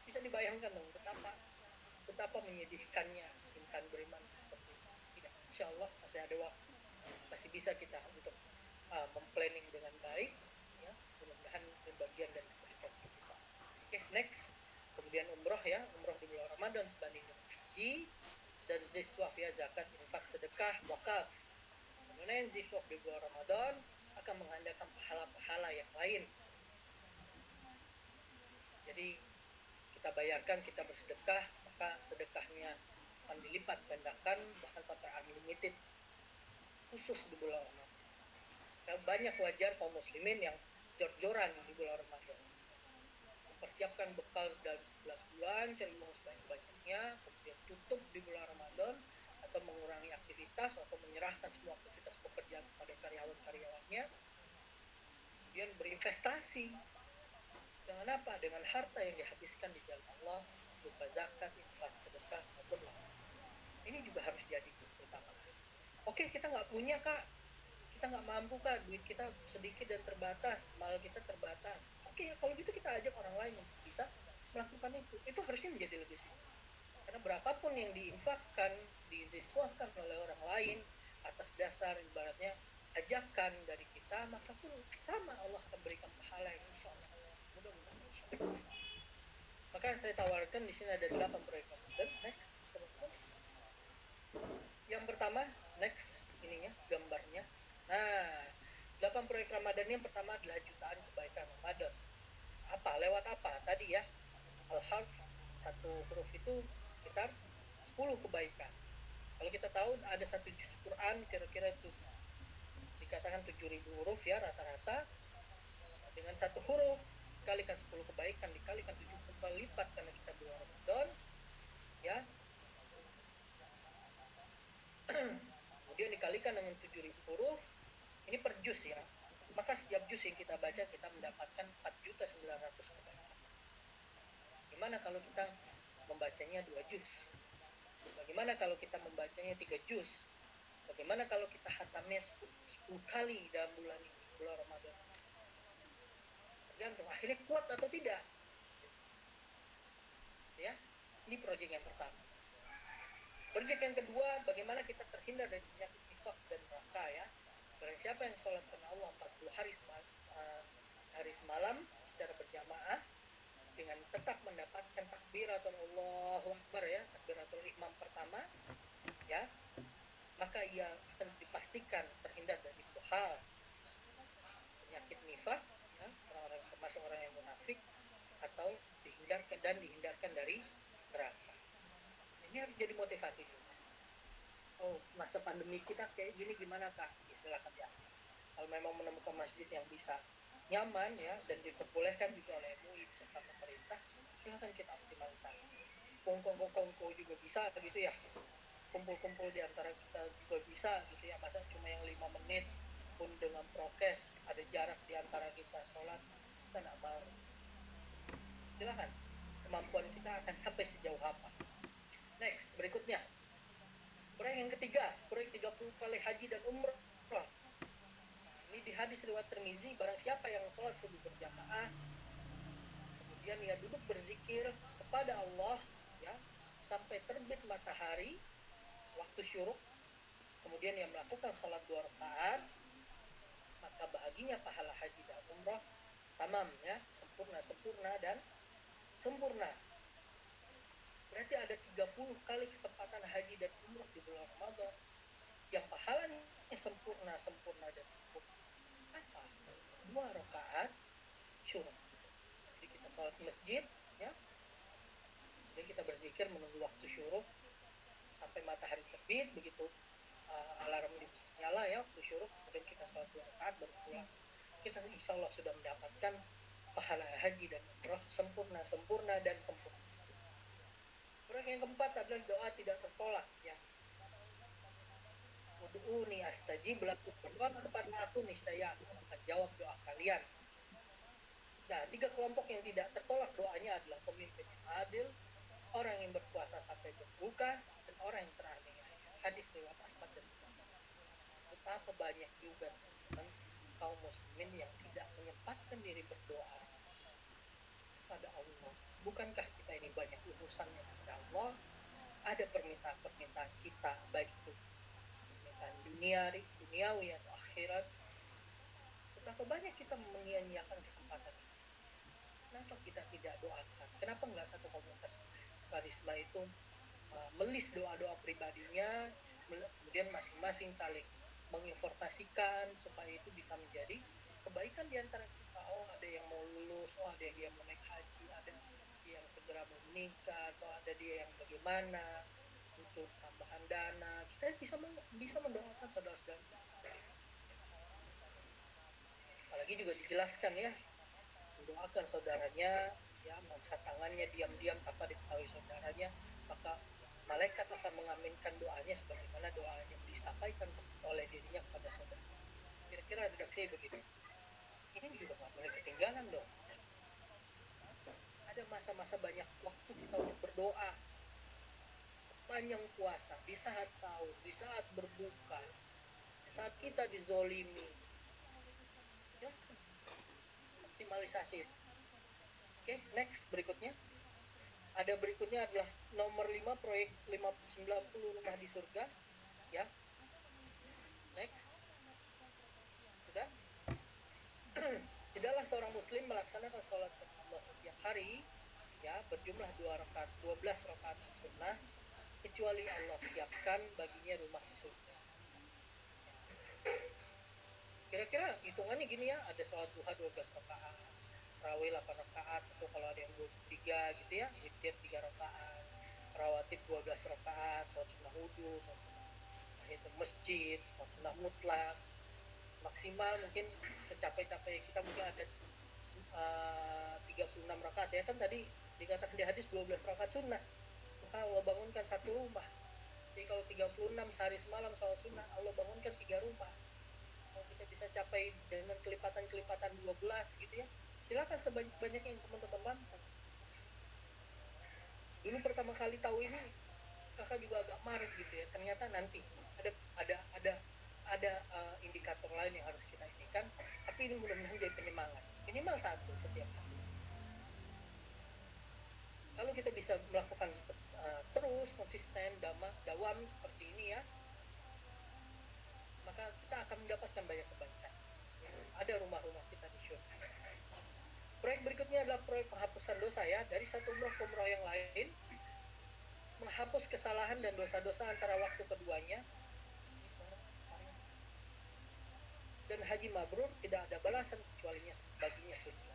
Bisa dibayangkan dong betapa menyedihkannya insan beriman seperti itu. Tidak, insya Allah masih ada waktu, masih bisa kita untuk memplanning dengan baik ya, mudah-mudahan bagian dari kebaikan kita. Oke, next. Kemudian umroh ya, umroh di bulan Ramadan sebanding dengan haji, dan ziswaf ya, zakat, infak, sedekah, wakaf. Kemudian ziswaf di bulan Ramadan akan mengandalkan pahala-pahala yang lain. Jadi kita bayarkan, kita bersedekah, maka sedekahnya akan dilipat gandakan bahkan sampai unlimited khusus di bulan Ramadan. Banyak wajar kaum muslimin yang jor-joran di bulan Ramadan, mempersiapkan bekal dalam 11 bulan, cari uang sebanyak-banyaknya, kemudian tutup di bulan Ramadan, atau mengurangi aktivitas atau menyerahkan semua aktivitas pekerjaan kepada karyawan-karyawannya, kemudian berinvestasi dengan apa? Dengan harta yang dihabiskan di jalan Allah berupa zakat, infak, sedekah maupun wakaf. Ini juga harus jadi utama. Oke, kita nggak punya kak, kita nggak mampu kak, duit kita sedikit dan terbatas, mal kita terbatas. Oke, kalau gitu kita ajak orang lain yang bisa melakukan itu harusnya menjadi lebih sedikit. Karena berapapun yang diinfakkan, diziswahkan oleh orang lain atas dasar ibaratnya ajakan dari kita, maka pun sama Allah akan berikan pahala yang insya Allah mudah-mudahan insya Allah. Maka saya tawarkan di sini ada 8 proyek Ramadan. Next, teman-teman. Yang pertama, next ininya gambarnya. Nah, 8 proyek Ramadan yang pertama adalah jutaan kebaikan Ramadan. Apa? Lewat apa? Tadi ya, Al-Harf, satu huruf itu sekitar 10 kebaikan. Kalau kita tahu ada satu juz Quran kira-kira itu dikatakan 7.000 huruf ya rata-rata. Dengan satu huruf dikalikan 10 kebaikan dikalikan 70 kali lipat karena kita bulan Ramadan ya. Kemudian dikalikan dengan 7.000 huruf, ini per juz ya. Maka setiap juz yang kita baca kita mendapatkan 4.900 kebaikan. Gimana kalau kita membacanya 2 juz? Bagaimana kalau kita membacanya 3 juz? Bagaimana kalau kita hatamnya 10 kali dalam bulan ini, bulan Ramadan? Tergantung akhirnya kuat atau tidak. Ya, ini proyek yang pertama. Proyek yang kedua, bagaimana kita terhindar dari penyakit nifaq dan neraka ya. Barang siapa yang sholat karena Allah 40 hari semalam secara berjamaah dengan tetap mendapatkan takbiratul Allahu Akbar ya, takbiratul ihram pertama ya, maka ia akan dipastikan terhindar dari dua hal, penyakit nifaq ya, orang-orang termasuk orang yang munafik, atau dihindarkan dari neraka. Ini harus jadi motivasi juga. Oh, masa pandemi kita kayak gini gimana kak? Silakan ya. Kalau memang menemukan masjid yang bisa nyaman ya dan diperbolehkan juga oleh MUI serta pemerintah, silakan kita optimalisasi. Kongko juga bisa gitu ya. Kumpul-kumpul di antara kita juga bisa gitu ya. Masa cuma yang 5 menit pun dengan prokes, ada jarak di antara kita sholat, kita nggak mau. Silakan. Kemampuan kita akan sampai sejauh apa. Next, berikutnya. Proyek yang ketiga, proyek 30 kali haji dan umrah. Ini di hadis riwayat Tirmizi, barang siapa yang sholat subuh berjamaah, kemudian ia duduk berzikir kepada Allah ya sampai terbit matahari waktu syuruk, kemudian ia melakukan sholat 2 rakaat, maka bahaginya pahala haji dan umrah tamam ya, sempurna dan sempurna. Berarti ada 30 kali kesempatan haji dan umrah di bulan Ramadan yang pahalanya sempurna dan sempurna. Apa? 2 rakaat syuruk. Jadi kita sholat di masjid ya, jadi kita berzikir menunggu waktu syuruk sampai matahari terbit, begitu alarm nyala ya waktu syuruk, kemudian kita sholat 2 rakaat baru pulang. Kita insya Allah sudah mendapatkan pahala haji dan umrah sempurna dan sempurna. Proyek yang keempat adalah doa tidak tertolak ya. Ud'uni astajib lakum, berdoa kepada aku niscaya aku akan jawab doa kalian. Nah, 3 kelompok yang tidak tertolak doanya adalah pemimpin yang adil, orang yang berpuasa sampai berbuka, dan orang yang teraniaya. Hadis riwayat Ahmad dan Muslim. Betapa banyak juga teman kaum muslimin yang tidak menyempatkan diri berdoa pada Allah. Bukankah kita ini banyak urusannya kepada Allah? Ada permintaan kita, baik itu permintaan duniawi atau akhirat. Betapa banyak kita menyia-nyiakan kesempatan ini. Kenapa kita tidak doakan? Kenapa nggak satu komunitas karisma itu melis doa-doa pribadinya, kemudian masing-masing saling menginformasikan supaya itu bisa menjadi kebaikan di antara kita. Oh, ada yang mau lulus, oh ada yang mau naik haji, ada yang segera mau menikah, atau ada dia yang bagaimana untuk tambahan dana. Kita bisa mendoakan saudara-saudara. Apalagi juga dijelaskan ya, mendoakan saudaranya ya, mengangkat tangannya diam-diam tanpa diketahui saudaranya, maka malaikat akan mengaminkan doanya sebagaimana doa yang disampaikan oleh dirinya kepada saudara. Kira-kira redaksi begitu. ini juga nggak boleh ketinggalan dong. Ada masa-masa banyak waktu kita untuk berdoa sepanjang puasa, di saat sahur, di saat berbuka, di saat kita dizolimi. Ya, optimalisasi. Oke, next berikutnya. Ada berikutnya adalah nomor 5 proyek 90 rumah di surga. Ya. Next. Sudah? Tidaklah seorang muslim melaksanakan sholat Allah setiap hari ya berjumlah 12 rakaat sunnah kecuali Allah siapkan baginya rumah di surga. Kira-kira hitungannya gini ya, ada sholat duha 12 rakaat, tarawih 8 rakaat, atau kalau ada yang 23 gitu ya, witir 3 rakaat, rawatib 12 rakaat, sholat sunnah wudu, sholat sunnah itu masjid, sholat sunnah mutlak. Maksimal mungkin secapek-capek kita mungkin ada 36 rakaat ya kan, tadi dikatakan di hadis 12 rakaat sunnah, maka Allah bangunkan satu rumah. Jadi kalau 36 sehari semalam sholat sunnah, Allah bangunkan 3 rumah. Kalau kita bisa capai dengan kelipatan-kelipatan 12 gitu ya, silakan sebanyak-banyaknya yang teman-teman bantu. Dulu pertama kali tahu ini kakak juga agak marah gitu ya, ternyata nanti ada indikator lain yang harus kita inikan, tapi ini mudah-mudahan jadi penyemangat minimal satu setiap hari. Kalau kita bisa melakukan terus konsisten dawam seperti ini ya, maka kita akan mendapatkan banyak kebaikan. Ada rumah-rumah kita di surga. Proyek berikutnya adalah proyek penghapusan dosa ya, dari satu umroh ke umroh yang lain, menghapus kesalahan dan dosa-dosa antara waktu keduanya. Dan haji mabrur tidak ada balasan kecualinya baginya surga.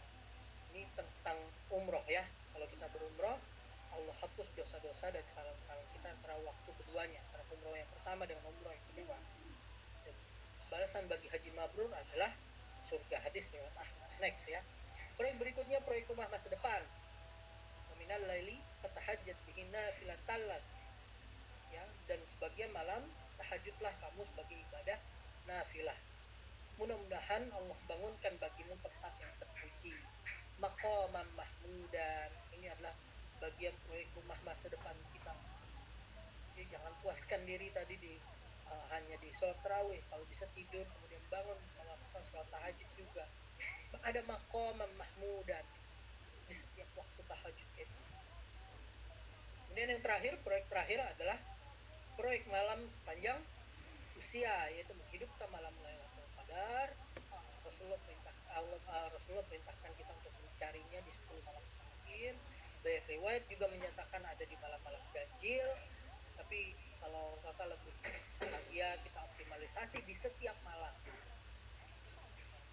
Ini tentang umroh ya. Kalau kita berumroh, Allah hapus dosa-dosa dan kesalahan-kesalahan kita antara waktu keduanya, antara umroh yang pertama dengan umroh yang kedua. Dan balasan bagi haji mabrur adalah surga, hadis riwayat Ahmad. Next ya. Proyek berikutnya proyek rumah masa depan. Minal laili fatahajjat bihi nafilatan lak. Ya, dan sebagian malam tahajudlah kamu sebagai ibadah nafilah. Mudah-mudahan Allah bangunkan bagimu tempat yang terpuji, maqaman mahmudan. Ini adalah bagian proyek rumah masa depan kita. Jadi jangan puaskan diri tadi hanya di sholat tarawih, kalau bisa tidur kemudian bangun melakukan sholat tahajud juga. Ada maqaman mahmudan di setiap waktu tahajud itu. Kemudian yang terakhir, proyek terakhir adalah proyek malam sepanjang usia, yaitu menghidupkan malam Lailatul Qadar. Rasulullah perintahkan kita untuk mencarinya di 10 malam terakhir. Banyak riwayat juga menyatakan ada di malam-malam ganjil. Tapi kalau kakak lebih bahagia kita optimalisasi di setiap malam.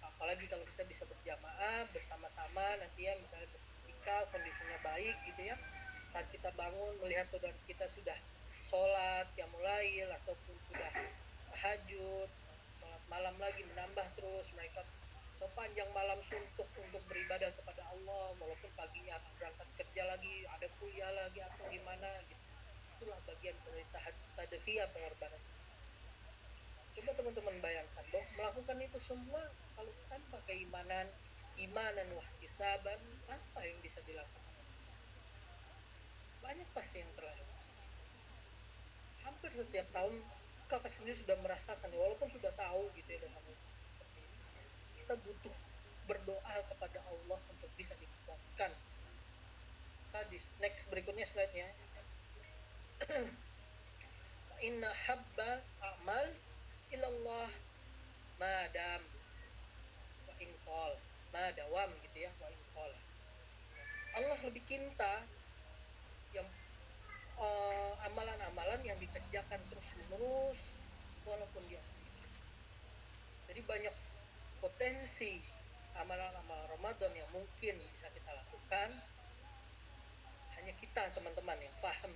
Apalagi kalau kita bisa berjamaah bersama-sama nanti ya, misalnya ketika kondisinya baik gitu ya, saat kita bangun melihat saudara kita sudah sholat qiyamul lail ataupun sudah tahajud, sholat malam lagi menambah terus, mereka sepanjang malam suntuk untuk beribadah kepada Allah, walaupun paginya harus berangkat kerja lagi, ada kuliah lagi atau gimana gitu. Itulah bagian dari tadfiyah, pengorbanan. Coba teman-teman bayangkan dong, melakukan itu semua kalau tanpa keimanan, imanan wahtisaban, apa yang bisa dilakukan? Banyak pasti yang terlalu. Hampir setiap tahun kakak sendiri sudah merasakan, walaupun sudah tahu gitu ya, dengan seperti ini, kita butuh berdoa kepada Allah untuk bisa dikuatkan. Tadi next berikutnya slide-nya. Inna habba a'mal ilallah madam wa inqal, madawam gitu ya, wa inqal. Allah lebih cinta yang amalan-amalan yang dikerjakan terus-menerus walaupun dia sedikit. Jadi banyak potensi amalan-amalan Ramadan yang mungkin bisa kita lakukan. Hanya kita teman-teman yang paham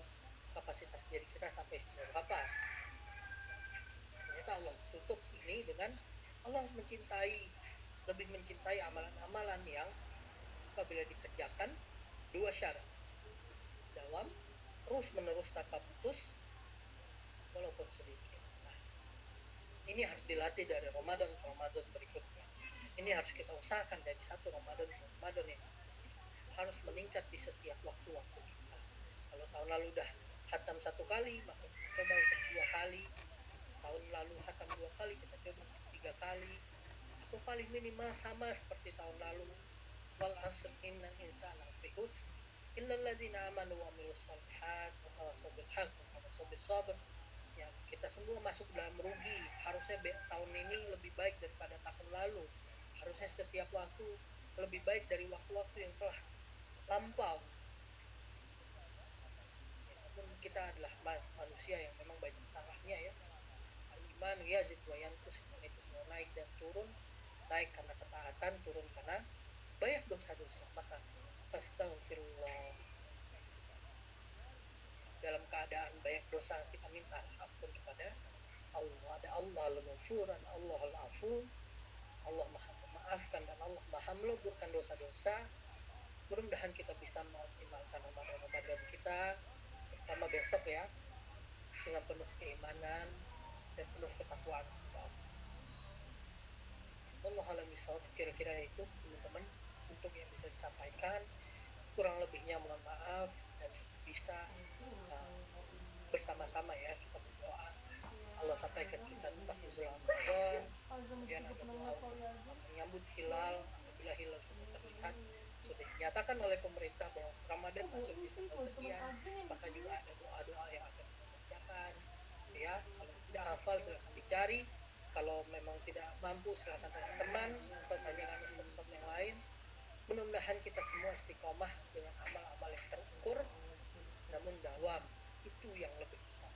kapasitas diri kita sampai sejauh apa. Ternyata Allah tutup ini dengan Allah lebih mencintai amalan-amalan yang apabila dikerjakan dua syarat, dalam terus menerus tanpa putus walaupun sedikit. Nah, ini harus dilatih dari Ramadan ke Ramadan berikutnya. Ini harus kita usahakan dari satu Ramadan ke Ramadan ya, harus meningkat di setiap waktu-waktu kita. Kalau tahun lalu udah khatam 1 kali, maka kita coba untuk 2 kali. Tahun lalu khatam 2 kali, kita coba untuk 3 kali. Atau paling minimal sama seperti tahun lalu. Wal asr innal insana lafi khusr illal ladzina amanu wa amilus shalihat wa tawassaw bil haqq wa tawassaw bis sabr. Ya, kita semua masuk dalam rugi. Harusnya tahun ini lebih baik daripada tahun lalu. Harusnya setiap waktu lebih baik dari waktu-waktu yang telah lampau. Ya, namun kita adalah manusia yang memang banyak salahnya ya. Al-iman yazid wa yanqus, itu semua naik dan turun. Naik karena ketaatan, turun karena banyak dosa-dosa. Maka astagfirullah. Dalam keadaan banyak dosa, kita minta ampun kepada Allah. Ada Allah al-Ghafuran, Allah al-Afu, Allah Maha memaafkan dan Allah Maha meleburkan dosa-dosa. Mudah-mudahan kita bisa mengoptimalkan Ramadan kita, terutama besok ya, dengan penuh keimanan dan penuh ketakwaan kepada Allah. Allah alam bisawab, kira-kira itu teman-teman untuk yang bisa disampaikan. Kurang lebihnya mohon maaf, dan bisa bersama-sama ya kita berdoa. Allah sampaikan kita tentang bulan Ramadan, kemudian ada doa menyambut hilal. Apabila hilal sudah terlihat, sudah dinyatakan oleh pemerintah bahwa Ramadan masuk di tanggal sekian, maka juga ada doa-doa yang akan kita bacakan ya. Kalau tidak hafal silahkan dicari, kalau memang tidak mampu silahkan tanya teman atau tanyakan ustaz-ustaz yang lain. Mudah-mudahan kita semua istiqomah dengan amal-amal yang terukur namun dawam, itu yang lebih utama.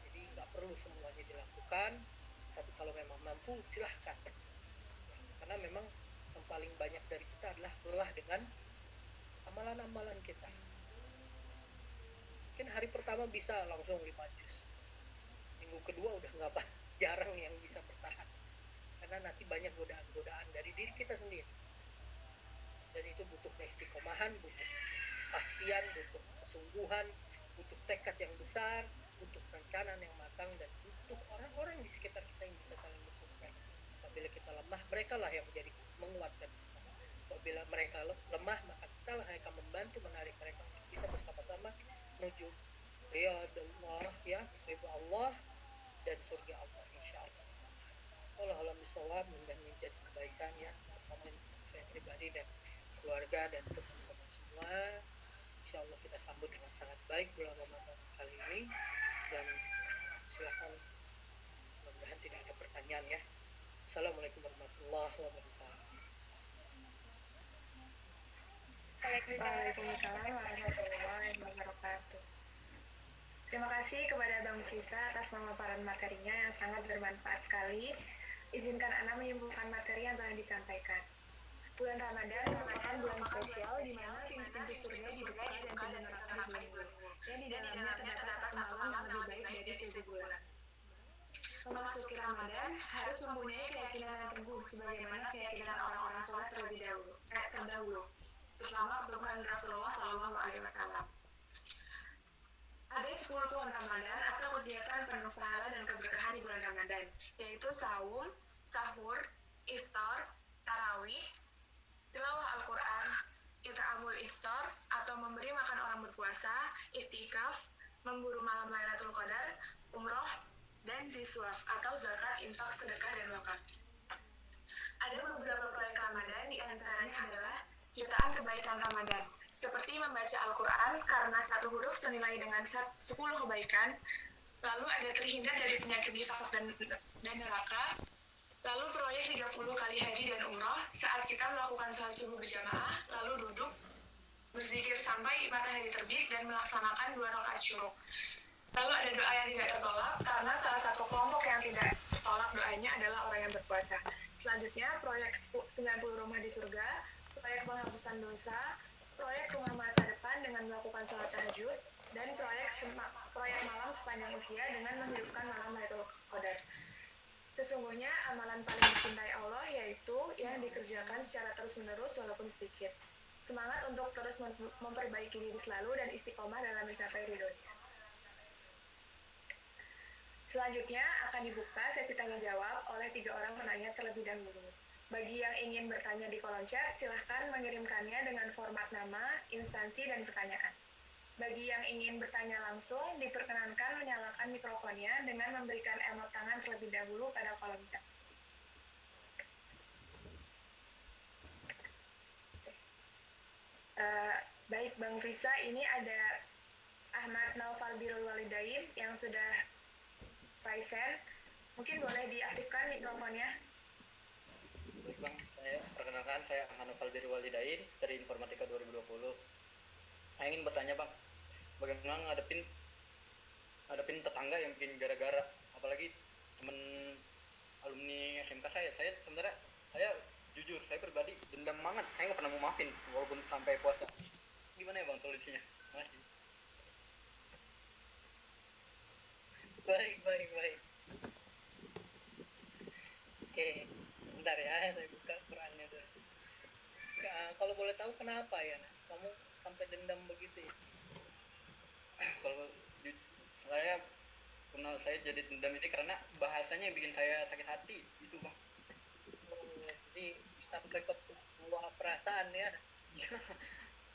Jadi nggak perlu semuanya dilakukan, tapi kalau memang mampu silahkan ya. Karena memang yang paling banyak dari kita adalah lelah dengan amalan-amalan kita. Mungkin hari pertama bisa langsung 5 juz, minggu kedua udah nggak apa, jarang yang bisa bertahan, karena nanti banyak godaan-godaan dari diri kita sendiri. Dan itu butuh istiqomahan, butuh pastian, butuh kesungguhan, butuh tekad yang besar, butuh perencanaan yang matang, dan butuh orang-orang di sekitar kita yang bisa saling mensupport. Apabila kita lemah, mereka lah yang menjadi menguatkan kita. Apabila mereka lemah, maka kita lah yang akan membantu menarik mereka untuk bisa bersama-sama menuju ridha ya, ridha Allah dan surga Allah insyaallah. Allah alam bisawab, mudah-mudahan menjadi kebaikan ya, terutama saya pribadi dan keluarga dan teman-teman semua. Insyaallah kita sambut dengan sangat baik bulan Ramadan kali ini, dan silakan, mudah-mudahan tidak ada pertanyaan ya. Assalamualaikum warahmatullahi wabarakatuh. Waalaikumsalam warahmatullahi wabarakatuh. Terima kasih kepada Bang Friza atas pemaparan materinya yang sangat bermanfaat sekali. Izinkan Ana menyimpulkan materi yang telah disampaikan. Bulan Ramadan merupakan bulan spesial di mana pintu-pintu surga dibuka dan pintu neraka dibelenggu. Dan di dalamnya terdapat satu malam yang lebih baik dari 1000 bulan. Memasuki Ramadan harus mempunyai keyakinan yang teguh sebagaimana keyakinan orang-orang sholat terdahulu, bersama ketuhanan Rasulullah SAW. Ada 10 poin Ramadan atau kegiatan penuh pahala dan keberkahan di bulan Ramadan, yaitu saum, sahur, iftar, tarawih, tilawah Al-Quran, it'amul iftar atau memberi makan orang berpuasa, iktikaf, memburu malam Lailatul Qadar, umroh, dan ziswaf atau zakat, infak, sedekah, dan wakaf. Ada beberapa proyek Ramadan, di antaranya adalah jutaan kebaikan Ramadan, seperti membaca Al-Quran karena satu huruf senilai dengan 10 kebaikan. Lalu ada terhindar dari penyakit nifaq dan neraka. Lalu proyek 30 kali haji dan umroh saat kita melakukan sholat subuh berjamaah, lalu duduk berzikir sampai matahari terbit dan melaksanakan 2 rakaat syuruk. Lalu ada doa yang tidak tertolak karena salah satu kelompok yang tidak tertolak doanya adalah orang yang berpuasa. Selanjutnya proyek 90 rumah di surga, proyek penghapusan dosa, proyek rumah masa depan dengan melakukan sholat tahajud, dan proyek malam sepanjang usia dengan menghidupkan malam Lailatul Qadar. Sesungguhnya amalan paling dicintai Allah yaitu yang dikerjakan secara terus-menerus walaupun sedikit. Semangat untuk terus memperbaiki diri selalu dan istiqomah dalam mencapai ridhonya. Selanjutnya akan dibuka sesi tanya jawab oleh 3 orang penanya terlebih dahulu. Bagi yang ingin bertanya di kolom chat, silahkan mengirimkannya dengan format nama, instansi, dan pertanyaan. Bagi yang ingin bertanya langsung, diperkenankan menyalakan mikrofonnya dengan memberikan emot tangan terlebih dahulu pada kolom chat. Baik, Bang Risa, ini ada Ahmad Naufal Birul Walidain yang sudah raise hand. Mungkin boleh diaktifkan mikrofonnya. Baik Bang, perkenalkan saya Ahmad Naufal Birul Walidain dari Informatika 2020. Saya ingin bertanya Bang, bagaimana ngadepin tetangga yang bikin gara-gara, apalagi temen alumni SMK saya sebenarnya, saya jujur, saya pribadi dendam banget, saya nggak pernah mau maafin walaupun sampai puasa. Gimana ya Bang solusinya? Makasih. Baik. Oke, bentar ya, saya buka Qurannya dulu. Kalau boleh tahu kenapa ya, kamu sampai dendam begitu ya? Kalau saya jadi dendam ini karena bahasanya yang bikin saya sakit hati, itu Bang. Jadi sampai ke buah perasaan ya.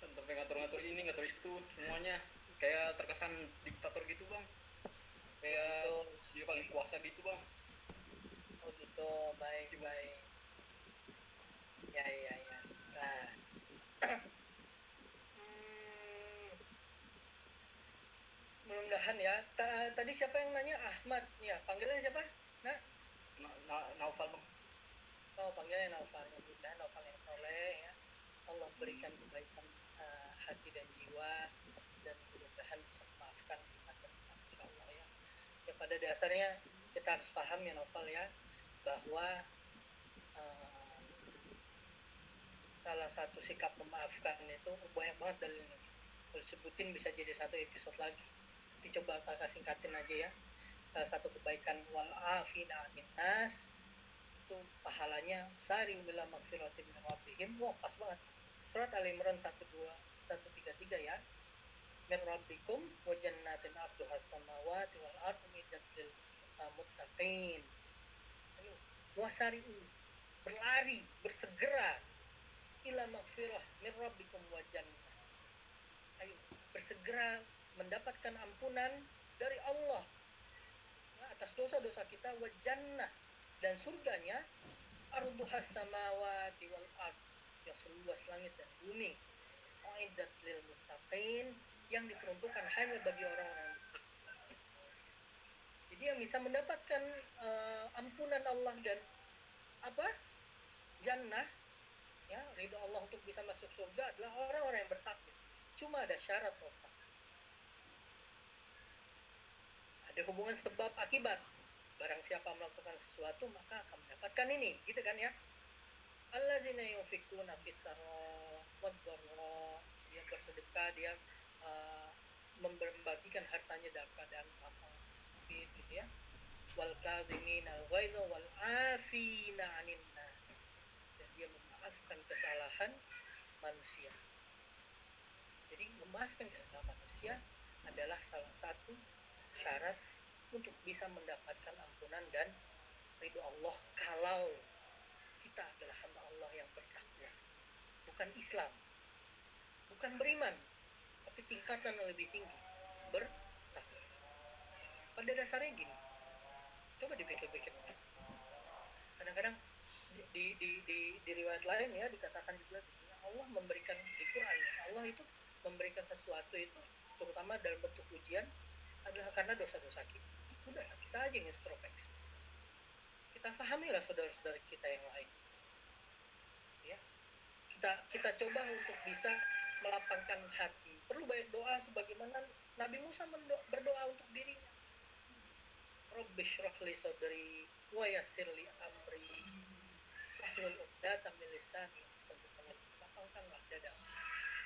Sampai ngatur-ngatur ini, ngatur itu, semuanya kayak terkesan diktator gitu Bang. Kayak dia paling kuasa gitu Bang. Oh gitu, baik. Ya. Nah, mudah-mudahan ya. Tadi siapa yang nanya? Ahmad. Ya, panggilannya siapa? Nah, Naufal Bang. oh panggilnya Naufal. Mudah-mudahan Naufal yang soleh ya. Allah berikan kebaikan hati dan jiwa, dan mudah-mudahan bisa memaafkan di masa depan, insyaallah ya. Ya pada dasarnya kita harus paham ya Naufal ya, bahwa salah satu sikap memaafkan itu banyak banget dalilnya. Kalau sebutin bisa jadi satu episode lagi. Tapi coba kakak singkatin aja ya. Salah satu kebaikan wal afina anin nas itu pahalanya sari bila magfiratin min rabbihim. Wah, pas banget. Surat Al-Imran 133 ya. Min rabbikum wa jannatin arduha samawati wal ardu middat lil muttaqin. Ayo, wasari'u, berlari, bersegera ila magfirah min rabbikum wa jannah. Ayo, bersegera mendapatkan ampunan dari Allah ya, atas dosa-dosa kita, wa jannah, dan surganya arduhas samawati wal ard, yang seluas langit dan bumi, uiddat lil muttaqin, yang diperuntukkan hanya bagi orang-orang bertakwa. Jadi yang bisa mendapatkan ampunan Allah dan jannah ya, ridho Allah untuk bisa masuk surga adalah orang-orang yang bertakwa. Cuma ada syarat Rafa. Ada hubungan sebab akibat. Barang siapa melakukan sesuatu maka akan mendapatkan ini, gitu kan ya. Alladzina yunfikuna fis-sarra wad-dharra, dia bersedekah, dia membagikan hartanya dalam keadaan lapang, gitu ya. Wal kadhimin al-ghaidha wal afina 'anil nas, dan dia memaafkan kesalahan manusia. Jadi memaafkan kesalahan manusia adalah salah satu syarat untuk bisa mendapatkan ampunan dan ridho Allah kalau kita adalah hamba Allah yang bertakwa, bukan Islam, bukan beriman, tapi tingkatan yang lebih tinggi, bertakwa. Pada dasarnya gini, coba dipikir-pikir. Kadang-kadang di riwayat lain ya dikatakan juga Allah memberikan di Quran, Allah itu memberikan sesuatu itu terutama dalam bentuk ujian adalah karena dosa-dosa kita. Udah, kita aja yang introspeksi. Kita pahamilah saudara-saudara kita yang lain. Ya. Kita coba untuk bisa melapangkan hati. Perlu banyak doa sebagaimana Nabi Musa berdoa untuk dirinya. Rabbi shrah li sadri wa yassir li amri wahlul 'uqdatam min lisani yafqahu qawli. Lapangkanlah dada.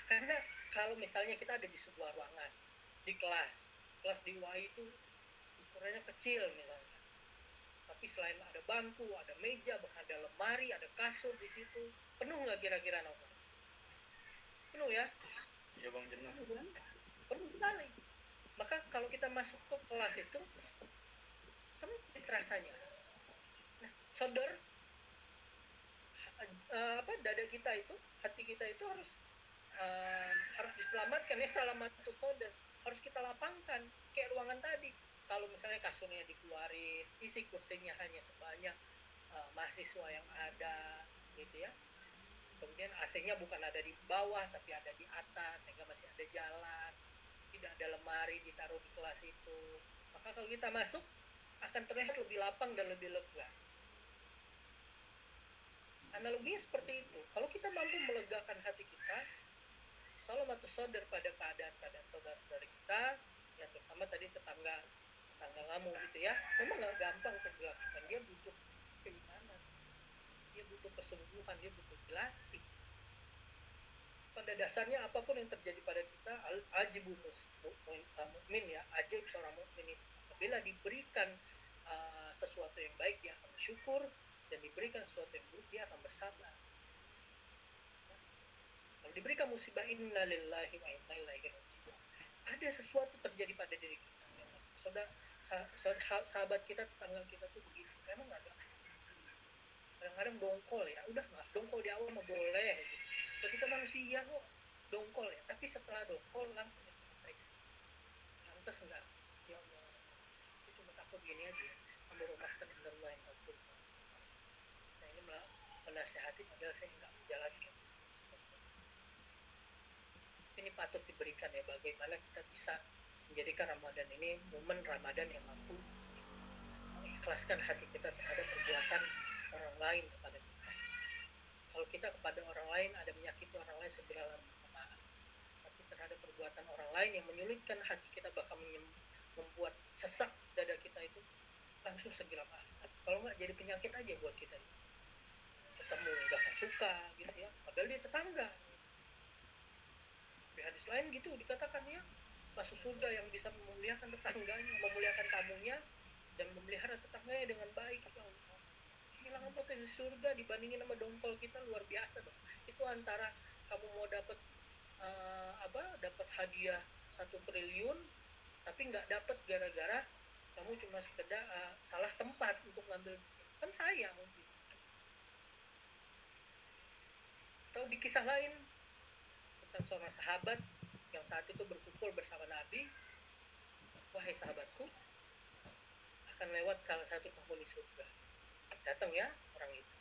Karena kalau misalnya kita ada di sebuah ruangan, di kelas di UI itu ukurannya kecil misalnya, tapi selain ada bangku, ada meja, bahkan ada lemari, ada kasur di situ, penuh nggak kira-kira Nova? Penuh ya? Iya Bang, jenuh. Penuh sekali. Maka kalau kita masuk ke kelas itu sempit rasanya. Nah, saudara, dada kita itu, hati kita itu harus diselamatkan ya, salamatus sodr, harus kita lapangkan kayak ruangan tadi. Kalau misalnya kasurnya dikeluarin, isi kursinya hanya sebanyak mahasiswa yang ada gitu ya, kemudian AC-nya bukan ada di bawah tapi ada di atas sehingga masih ada jalan, tidak ada lemari ditaruh di kelas itu, maka kalau kita masuk akan terlihat lebih lapang dan lebih lega. Analoginya seperti itu. Kalau kita mampu melegakan hati kita, salamatus sodr pada keadaan-keadaan saudara-saudara kita, ya terutama tadi tetangga kamu gitu ya, memang nggak gampang untuk dilakukan. Dia butuh keimanan, dia butuh kesungguhan, dia butuh dilatih. Pada dasarnya apapun yang terjadi pada kita, ajibu mukmin ya, ajib seorang mukmin itu apabila diberikan sesuatu yang baik dia akan bersyukur, dan diberikan sesuatu yang buruk dia akan bersabar. Kalau diberikan musibah, inna lillahi wa inna ilaihi raji'un, ada sesuatu terjadi pada diri kita. Sahabat kita, tetangga kita tuh begitu, memang nggak ada. Kadang-kadang dongkol ya, udah nggak dongkol di awal mah boleh gitu. Kalau kita manusia kok dongkol ya, tapi setelah dongkol langsung refleksi, lantas enggak, ya Allah, itu cuma takut gini aja ya, ambil rumah Allah yang takut. Saya ini menasehati padahal saya nggak menjalankan. Ini patut diberikan ya, bagaimana kita bisa menjadikan Ramadan ini momen Ramadan yang mampu mengikhlaskan hati kita terhadap perbuatan orang lain kepada kita. Kalau kita kepada orang lain ada menyakiti orang lain, segeralah minta maaf. Tapi terhadap perbuatan orang lain yang menyulitkan hati kita, bahkan membuat sesak dada kita itu, langsung segera maafkan. Kalau nggak jadi penyakit aja buat kita. Ketemu nggak suka gitu ya, padahal dia tetangga. Di hadis lain gitu dikatakan ya, masuk surga yang bisa memuliakan tetangganya, memuliakan tamunya, dan memelihara tetangganya dengan baik. Ya Allah, kehilangan potensi surga dibandingin sama dongkol kita luar biasa dong. Itu antara kamu mau dapat dapat hadiah 1 triliun tapi nggak dapat gara-gara kamu cuma sekedar salah tempat untuk ngambil, kan sayang gitu. Atau di kisah lain tentang seorang sahabat yang saat itu berkumpul bersama Nabi, wahai sahabatku, akan lewat salah satu penghuni surga. Datang ya orang itu.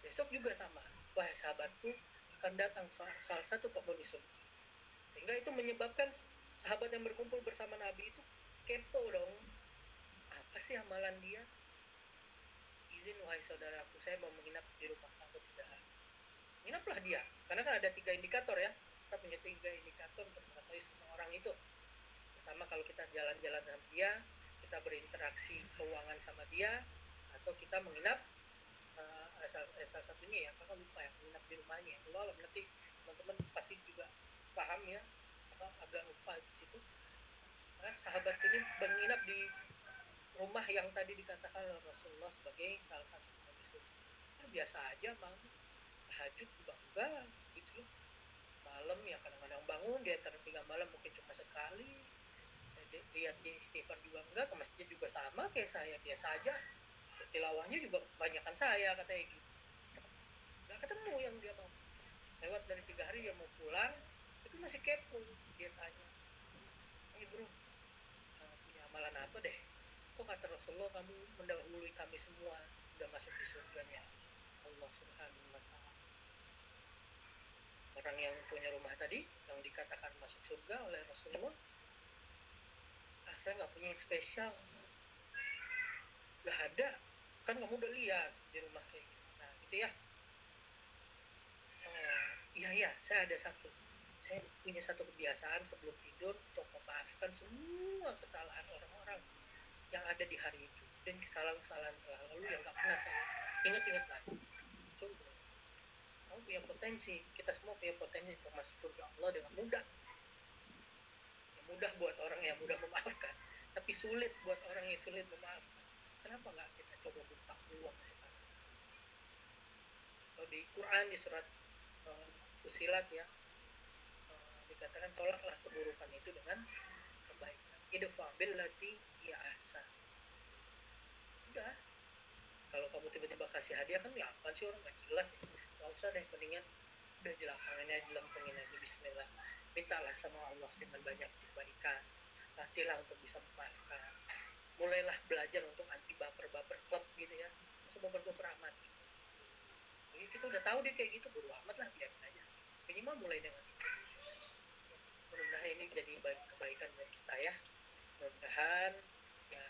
Besok juga sama, wahai sahabatku, akan datang salah satu penghuni surga. Sehingga itu menyebabkan sahabat yang berkumpul bersama Nabi itu kepo dong, apa sih amalan dia? Izin wahai saudaraku, saya mau menginap di rumah kamu. Tidak, nginaplah dia, karena kan ada 3 indikator ya. Kita punya 3 indikator untuk mengetahui seseorang itu. Pertama, kalau kita jalan-jalan sama dia, kita berinteraksi keuangan sama dia, atau kita menginap salah satunya ya, kakak lupa ya, menginap di rumahnya. Allah nanti teman-teman pasti juga paham ya, agak lupa di situ. Nah, sahabat ini menginap di rumah yang tadi dikatakan Rasulullah sebagai salah satu penghuni. Nah, biasa aja bang, tahajud juga enggak gitu loh. Malam ya kadang-kadang bangun di antara 3 malam mungkin cuma sekali. Saya lihat di istighfar juga enggak, ke masjid juga sama kayak saya, biasa aja. Tilawahnya juga kebanyakan saya katanya gitu. Nggak ketemu yang dia mau. Lewat dari 3 hari dia mau pulang, itu masih kepo. Dia tanya, ini bro, punya amalan apa deh? Kok kata Rasulullah kamu mendahului kami semua udah masuk di surganya Allah Subhanahu wa ta'ala. Orang yang punya rumah tadi yang dikatakan masuk surga oleh Rasulullah, saya nggak punya yang spesial, nggak ada, kan kamu udah lihat di rumah kayak gimana gitu ya. Iya saya ada saya punya satu kebiasaan sebelum tidur untuk memaafkan semua kesalahan orang-orang yang ada di hari itu, dan kesalahan-kesalahan lalu yang nggak pernah saya ingat-ingat lagi. Coba, kamu punya potensi, kita semua punya potensi untuk masuk surga Allah dengan mudah. Yang mudah buat orang yang mudah memaafkan, tapi sulit buat orang yang sulit memaafkan. Kenapa nggak kita coba buka peluang sekarang? Kalau di Quran di surat Fusilat ya, dikatakan tolaklah keburukan itu dengan kebaikan. Idfa billati hiya ahsan. Udah, Kalau kamu tiba-tiba kasih hadiah kan ya apa sih, orang nggak jelas ya. Nggak usah deh, mendingan udah jelakannya jelantungin aja bismillah, mintalah sama Allah dengan banyak kebaikan, latihlah untuk bisa memaafkan, mulailah belajar untuk anti baper-baper klub gitu ya, langsung baper-baper amat. Jadi kita udah tahu dia kayak gitu, bodo amat lah, biarin aja, minimal mulai dengan itu. Mudah-mudahan ini jadi kebaikan buat kita ya, mudah-mudahan ya.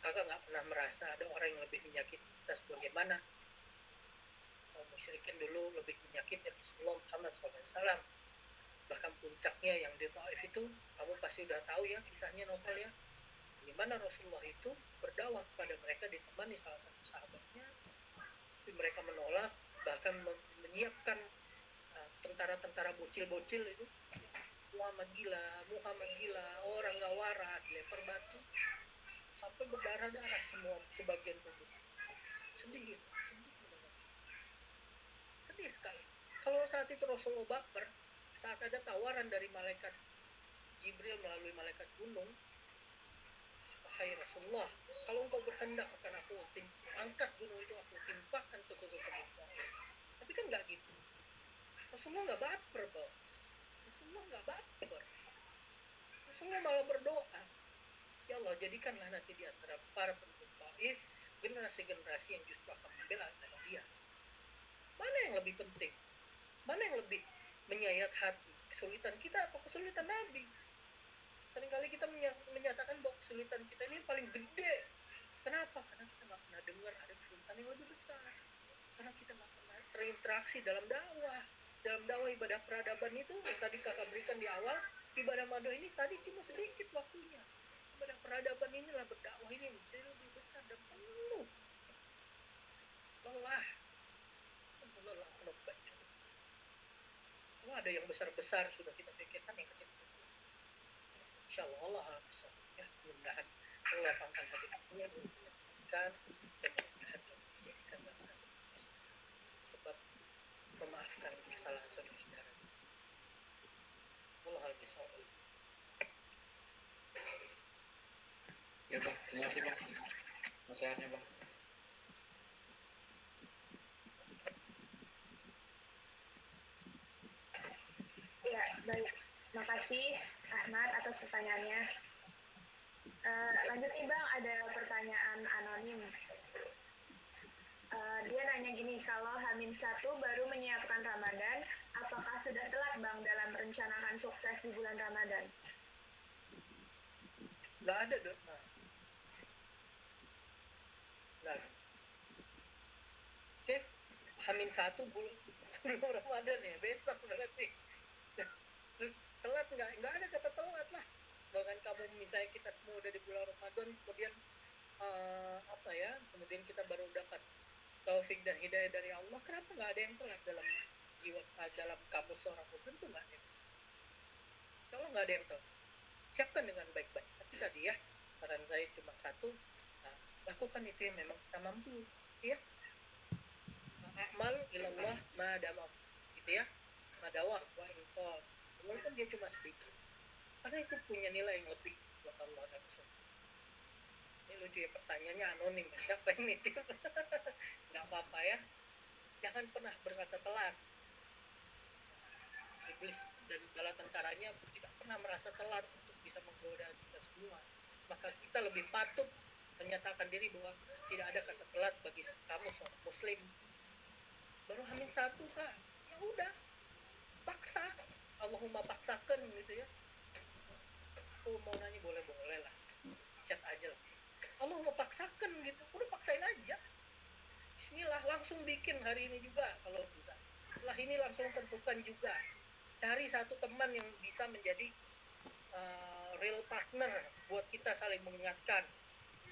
Kakak nggak pernah merasa ada orang yang lebih menyakiti kita sebagaimana musyrikin dulu lebih menyakiti Rasulullah Muhammad SAW. Bahkan puncaknya yang di Taif itu, kamu pasti udah tahu ya kisahnya, novel ya, di mana Rasulullah itu berdakwah kepada mereka ditemani salah satu sahabatnya, tapi mereka menolak, bahkan menyiapkan tentara-tentara bocil-bocil itu, Muhammad gila, orang gak waras, lempar batu sampai berdarah-darah semua sebagian tubuh. Sedih sekali. Kalau saat itu Rasulullah baper, saat ada tawaran dari malaikat Jibril melalui malaikat gunung, wahai Rasulullah, kalau engkau berkehendak akan aku angkat gunung itu, aku timpakan ke kutub Mekah. Tapi kan nggak gitu. Rasulullah nggak baper, bos. Rasulullah malah berdoa, ya Allah, jadikanlah nanti di antara para penduduk Taif generasi-generasi yang justru akan membela agama dia. Mana yang lebih penting? Mana yang lebih menyayat hati? Kesulitan kita atau kesulitan Nabi? Seringkali kita menyatakan bahwa kesulitan kita ini paling gede. Kenapa? Karena kita nggak pernah dengar ada kesulitan yang lebih besar. Karena kita nggak pernah terinteraksi dalam dakwah. Dalam dakwah ibadah peradaban itu yang tadi kakak berikan di awal, ibadah mado ini tadi cuma sedikit waktunya. Ibadah peradaban inilah, berdakwah ini menjadi lebih besar dan penuh lelah. Kalau ada yang besar-besar sudah kita pikirkan, yang kecil-kecil insya Allah bisa ya. Mudah-mudahan Allah lapangkan hati kita, dan mudah-mudahan menjadikan bangsa sebab memaafkan kesalahan saudara-saudara. Allah bisa. Ya bang, terima kasih bang nasihatnya bang. Ya, baik. Makasih Ahmad atas pertanyaannya. Lanjut nih Bang, ada pertanyaan anonim. Dia nanya gini, kalau H-1 baru menyiapkan Ramadan, apakah sudah telat Bang dalam merencanakan sukses di bulan Ramadan? Nggak ada dong. Nah, oke, H-1 sebelum Ramadan ya, besok berarti. Terus telat nggak ada kata telat lah. Bahkan kamu misalnya kita semua udah di bulan Ramadan, kemudian kemudian kita baru dapat taufik dan hidayah dari Allah, kenapa nggak ada yang telat dalam jiwa, dalam kamu seorang muslim tuh nggak ada. Insya Allah nggak ada yang telat. Siapkan dengan baik-baik. Tapi tadi ya, saran saya cuma satu, lakukan itu yang memang kita mampu, ya. Amal ilallah madamah, gitu ya. Madawah wa intol. Walaupun dia cuma sedikit, karena itu punya nilai yang lebih buat Allah dan Rasul. Ini lucu ya, pertanyaannya anonim, siapa yang nitip? Nggak apa-apa ya, jangan pernah berkata telat. Iblis dan bala tentaranya tidak pernah merasa telat untuk bisa menggoda kita semua. Maka kita lebih patut menyatakan diri bahwa tidak ada kata telat bagi kamu seorang muslim. Baru H-1 kak, ya udah, paksa, Allahumma paksakan gitu ya. Mau nanya boleh lah, chat aja lah, Allahumma paksakan gitu, udah paksain aja. Bismillah, langsung bikin hari ini juga kalau bisa. Setelah ini langsung tentukan juga, cari satu teman yang bisa menjadi real partner buat kita saling mengingatkan.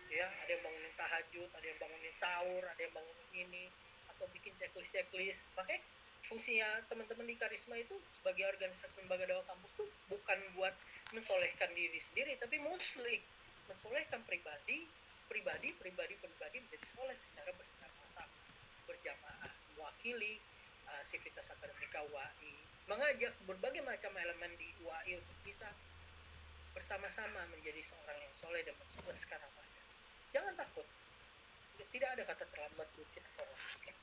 Ya, ada yang bangunin tahajud, ada yang bangunin sahur, ada yang bangunin ini, atau bikin checklist. Makanya fungsinya teman-teman di Karisma itu sebagai organisasi lembaga dakwah kampus tuh bukan buat mensolehkan diri sendiri, tapi muslim, mensolehkan pribadi menjadi soleh secara bersama-sama, berjamaah, mewakili sivitas akademika UAI, mengajak berbagai macam elemen di UAI untuk bisa bersama-sama menjadi seorang yang soleh dan mensukseskan Ramadan. jangan takut. Tidak ada kata terlambat buat kita seorang muslim.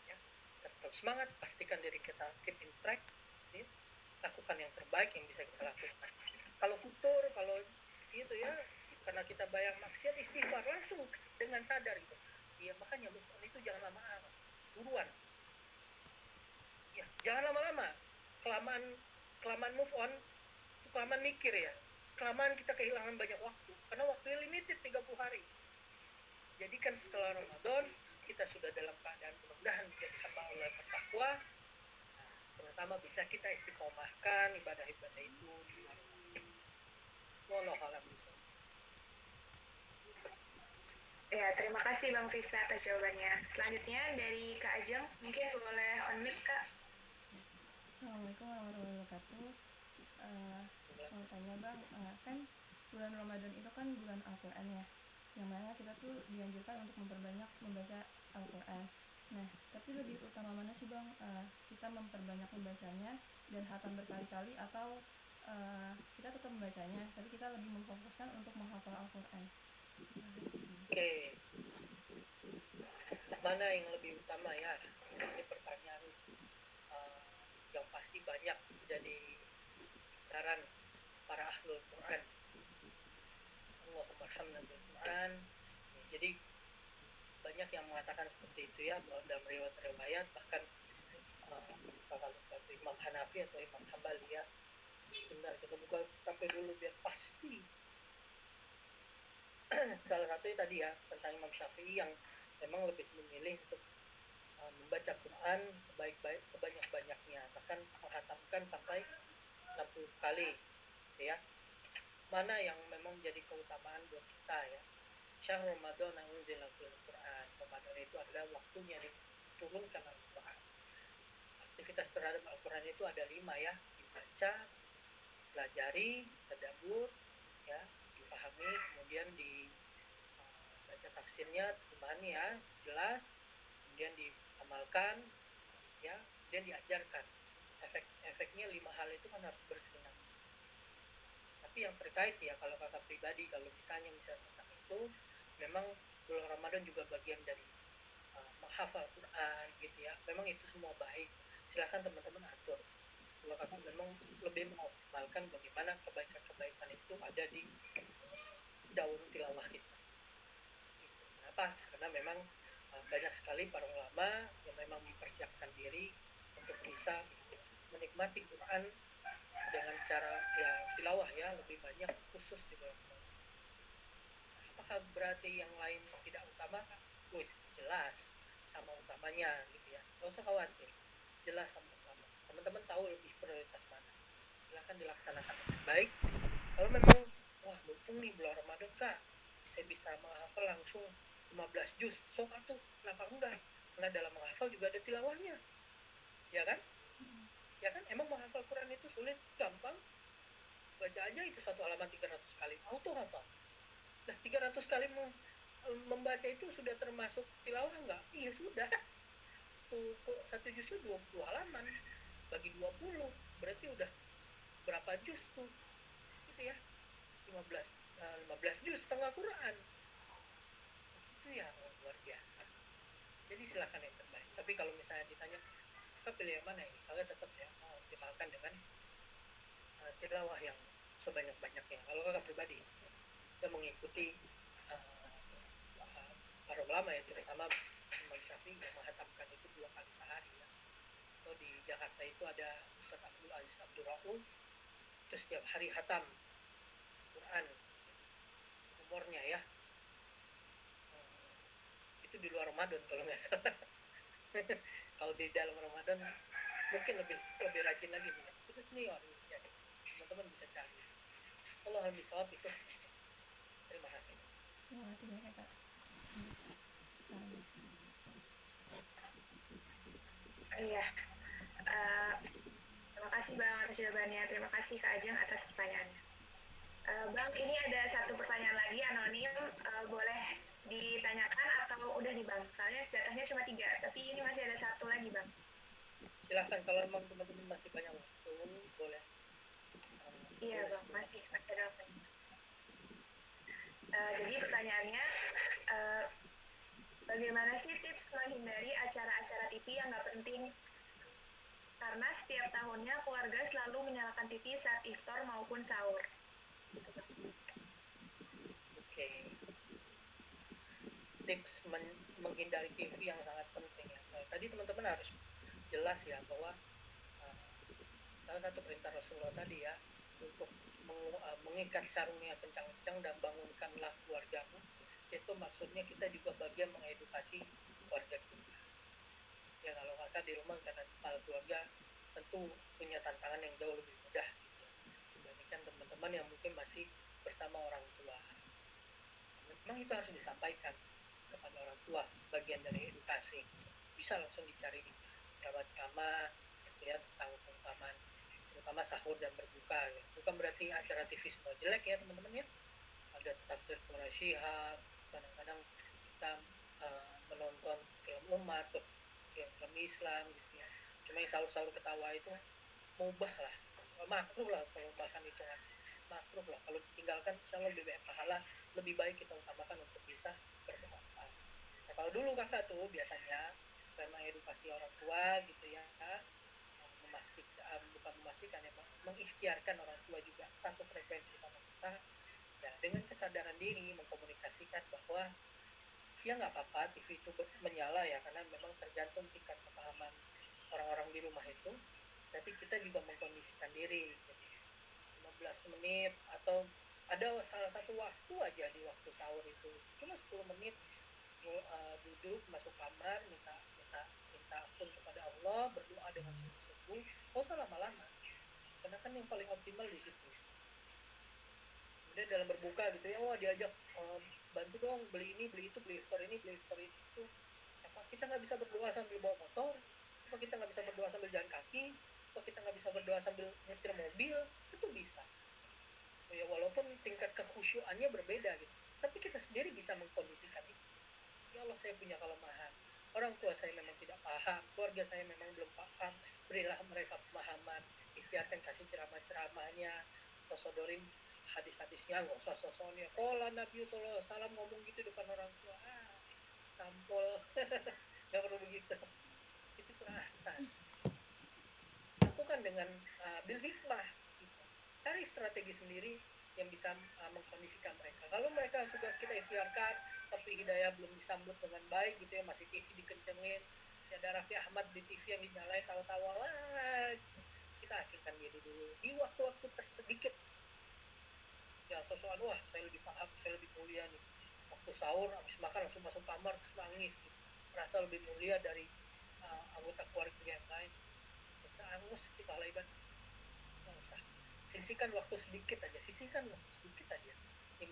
Ya. Tetap semangat, pastikan diri kita keep in track, ya. Lakukan yang terbaik yang bisa kita lakukan. Kalau futur, kalau gitu ya, karena kita bayang maksiat, istighfar langsung dengan sadar gitu. Ya makanya move on itu jangan lama-lama, buruan. Ya, jangan lama-lama. Kelamaan move on, kelamaan mikir ya. Kelamaan kita kehilangan banyak waktu. Karena waktunya limited 30 hari. Jadi kan setelah Ramadan, kita sudah dalam keadaan mudah-mudahan menjadi hamba Allah yang bertakwa. Terutama bisa kita istiqomahkan ibadah-ibadah itu. Wallahu a'lam bishawab. Ya, terima kasih Bang Fisna atas jawabannya. Selanjutnya dari Kak Ajeng, mungkin boleh on mic Kak. Assalamualaikum warahmatullahi wabarakatuh. Mau tanya Bang, kan bulan Ramadan itu kan bulan Al-Quran ya, yang mana kita tuh dianjurkan untuk memperbanyak membaca Al-Quran. Nah, tapi lebih utama mana sih Bang, kita memperbanyak membacanya dan hatam berkali-kali, atau kita tetap membacanya tapi kita lebih memfokuskan untuk menghafal Al-Quran? Oke. Mana yang lebih utama ya? Ini pertanyaan yang pasti banyak jadi saran para ahlul Quran. Allahumma arhamna bil Quran. Jadi banyak yang mengatakan seperti itu ya, dalam riwayat-riwayat, bahkan kalau Imam Hanafi atau Imam Hambali ya. Sebentar kita buka tapi dulu biar pasti. Salah satunya tadi ya tentang Imam Syafi'i yang memang lebih memilih untuk membaca Quran sebanyak-banyaknya, bahkan menghatamkan sampai 60 kali ya. Mana yang memang jadi keutamaan buat kita ya? Syahr Ramadan unzila fil Quran. Ramadan itu adalah waktunya diturunkan Al-Quran. Aktivitas terhadap Al-Quran itu ada 5 ya: dibaca, pelajari, tadabbur ya, dipahami, kemudian dibaca tafsirnya, terjemahannya ya, jelas, kemudian diamalkan ya, dan diajarkan. Efeknya 5 hal itu kan harus berkesinambungan. Tapi yang terkait ya, kalau kata pribadi, kalau ditanya misalnya tentang itu, memang bulan Ramadan juga bagian dari menghafal Quran gitu ya. Memang itu semua baik, silakan teman-teman atur. Kalau kata memang lebih mengoptimalkan bagaimana kebaikan-kebaikan itu ada di daun tilawah kita. Kenapa? Karena memang banyak sekali para ulama yang memang mempersiapkan diri untuk bisa menikmati Quran dengan cara ya tilawah ya, lebih banyak khusus di bulan Ramadan. Apakah berarti yang lain tidak utama? Jelas sama utamanya gitu ya, nggak usah khawatir, jelas sama utama. Teman-teman tahu lebih prioritas mana, silahkan dilaksanakan dengan baik. Kalau memang wah mumpung nih bulan Ramadan Kak, saya bisa menghafal langsung 15 juz, sok atuh, kenapa enggak? Karena dalam menghafal juga ada tilawahnya, ya kan? Ya kan, emang menghafal Quran itu sulit? Gampang, baca aja itu satu halaman 300 kali, auto hafal. Nah 300 kali membaca itu sudah termasuk tilawah enggak? Iya sudah. Tuh, satu juz itu 20 halaman, bagi 20 berarti udah berapa juz tuh? Gitu ya, 15 juz setengah Quran. Itu yang luar biasa. Jadi silakan yang terbaik. Tapi kalau misalnya ditanya kita pilih yang mana ini, kalian tetap ya mengoptimalkan dengan tilawah yang sebanyak-banyaknya. Kalau kakak pribadi kita mengikuti para ulama ya, terutama Imam Syafi'i yang menghatamkan itu 2 kali sehari ya. Atau di Jakarta itu ada Ustaz Abdul Aziz Abdul Rauf, terus setiap hari hatam Quran umurnya ya. Itu di luar Ramadan kalau nggak salah. Kalau di dalam Ramadan mungkin lebih rajin lagi, sudah senior ya. Teman-teman bisa cari. Allah bisawab itu. Terima kasih. Terima kasih banyak Kak. Iya. Terima kasih Bang atas jawabannya. Terima kasih Kak Ajeng atas pertanyaannya. Bang, ini ada satu pertanyaan lagi anonim, boleh ditanyakan atau udah nih Bang? Soalnya jatahnya cuma 3, tapi ini masih ada satu lagi Bang. Silahkan, kalau memang teman-teman masih banyak waktu, boleh. Iya Bang, masih ada waktu. Jadi pertanyaannya, eh, bagaimana sih tips menghindari acara-acara TV yang nggak penting? Karena setiap tahunnya keluarga selalu menyalakan TV saat iftar maupun sahur. Oke, tips menghindari TV yang sangat penting ya. Tadi teman-teman harus jelas ya bahwa salah satu perintah Rasulullah tadi ya, untuk mengikat sarungnya kencang-kencang dan bangunkanlah keluargamu, itu maksudnya kita juga bagian mengedukasi keluarga kita. Ya kalau kakak di rumah karena keluarga tentu punya tantangan yang jauh lebih mudah gitu ya, dibandingkan teman-teman yang mungkin masih bersama orang tua. Memang itu harus disampaikan kepada orang tua, bagian dari edukasi. Bisa langsung dicari di ceramah-ceramah ya tentang keutamaan, terutama sahur dan berbuka ya. Bukan berarti acara TV semua jelek ya teman-teman ya. Ada tafsir Quran Syihab, kadang-kadang kita menonton film umat atau film Islam gitu ya. Cuma yang sahur-sahur ketawa itu mubah lah, makruh lah kalau bahkan itu makruh lah, kalau ditinggalkan insya Allah lebih banyak pahala, lebih baik kita utamakan untuk bisa bermanfaat. Nah kalau dulu kakak tuh biasanya saya mengedukasi orang tua gitu ya, bukan memastikan ya, mengikhtiarkan orang tua juga satu frekuensi sama kita ya, dengan kesadaran diri mengkomunikasikan bahwa ya nggak apa-apa TV itu menyala ya, karena memang tergantung tingkat kepahaman orang-orang di rumah itu. Tapi kita juga mengkondisikan diri, jadi 15 menit atau ada salah satu waktu aja di waktu sahur itu cuma 10 menit, duduk masuk kamar minta ampun kepada Allah, berdoa dengan sungguh-sungguh, nggak usah lama-lama, karena kan yang paling optimal di situ. Kemudian dalam berbuka gitu ya, diajak bantu dong beli ini beli itu, beli iftar ini beli iftar itu. Apa kita nggak bisa berdoa sambil bawa motor? Apa kita nggak bisa berdoa sambil jalan kaki? Apa kita nggak bisa berdoa sambil nyetir mobil? Itu bisa ya, walaupun tingkat kekhusyuannya berbeda gitu, tapi kita sendiri bisa mengkondisikan itu. Ya Allah, saya punya kelemahan, orang tua saya memang tidak paham, keluarga saya memang belum paham, berilah mereka pemahaman, ikhtiarkan kasih ceramah-ceramahnya, atau sodorin hadis-hadisnya, nggak usah sosoknya kola Nabi Sallallahu Alaihi Wasallam ngomong gitu depan orang tua, tampol. Nggak perlu begitu, itu kurang ahsan. Lakukan dengan bil hikmah gitu. Cari strategi sendiri yang bisa mengkondisikan mereka. Kalau mereka sudah kita ikhtiarkan tapi hidayah belum disambut dengan baik gitu ya, masih TV dikencengin, si ada Raffi Ahmad di TV yang dinyalain tawa-tawa lah, kita asingkan dia dulu di waktu-waktu tersedikit ya, sosokan wah saya lebih paham, saya lebih mulia nih, waktu sahur habis makan langsung masuk kamar terus nangis gitu, merasa lebih mulia dari anggota keluarga yang lain. Angus di pahala ibadah, nggak usah, sisihkan waktu sedikit aja, 5-10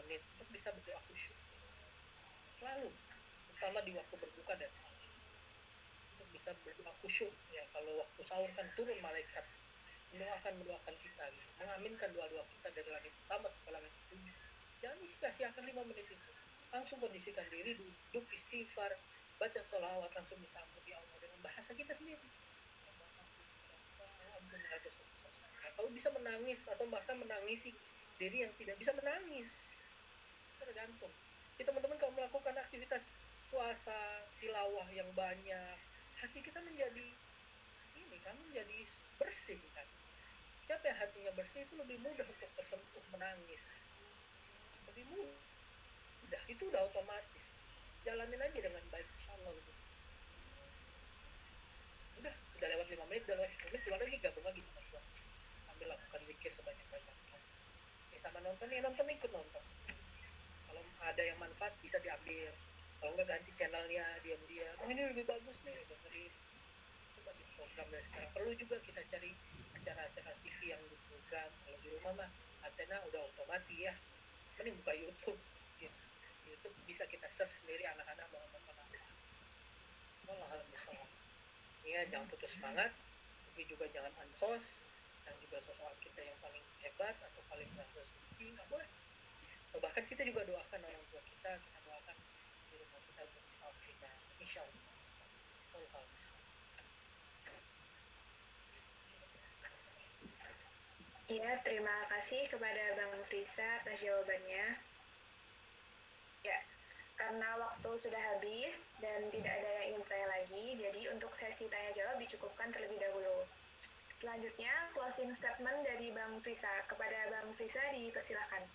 menit untuk bisa berdoa khusyuk selalu, terutama di waktu berbuka dan sahur, untuk bisa berdoa khusyuk ya. Kalau waktu sahur kan turun malaikat mendoakan kita gitu, mengaminkan doa-doa kita dari langit pertama sampai langit kedua. Jangan sia-siakan 5 menit itu, langsung kondisikan diri, duduk istighfar, baca sholawat, langsung minta ampun ya Allah dengan bahasa kita sendiri. Kalau bisa menangis atau bahkan menangisi diri yang tidak bisa menangis, tergantung. Jadi teman-teman kalau melakukan aktivitas puasa, tilawah yang banyak, hati kita menjadi ini kan, menjadi bersih kan. Siapa yang hatinya bersih itu lebih mudah untuk tersentuh menangis, lebih mudah, itu udah otomatis. Jalanin aja dengan baik, insyaallah gitu. Udah lewat 5 menit, udah lewat 10 menit, keluar lagi, gabung lagi teman-teman, sambil lakukan zikir sebanyak-banyak. Sama nonton ya nonton, ikut nonton, kalau ada yang manfaat bisa diambil, kalau enggak ganti channelnya diam-diam, ini lebih bagus nih, dengerin. Coba di program dari sekarang, perlu juga kita cari acara-acara TV yang di program. Kalau di rumah mah antena udah otomatis ya, mending buka YouTube gitu. YouTube bisa kita search sendiri anak-anak mau nonton apa. Alhamdulillah ya, jangan putus semangat, tapi juga jangan ansos, dan juga sosok kita yang paling hebat atau paling merasa suci nggak boleh. Atau bahkan kita juga doakan orang tua kita doakan istri rumah kita untuk bisa optimal, insya Allah. Iya, terima kasih kepada Bang Risa atas jawabannya. Karena waktu sudah habis dan tidak ada yang ingin bertanya lagi, jadi untuk sesi tanya jawab dicukupkan terlebih dahulu. Selanjutnya, closing statement dari Bang Frisa. Kepada Bang Frisa dipersilakan.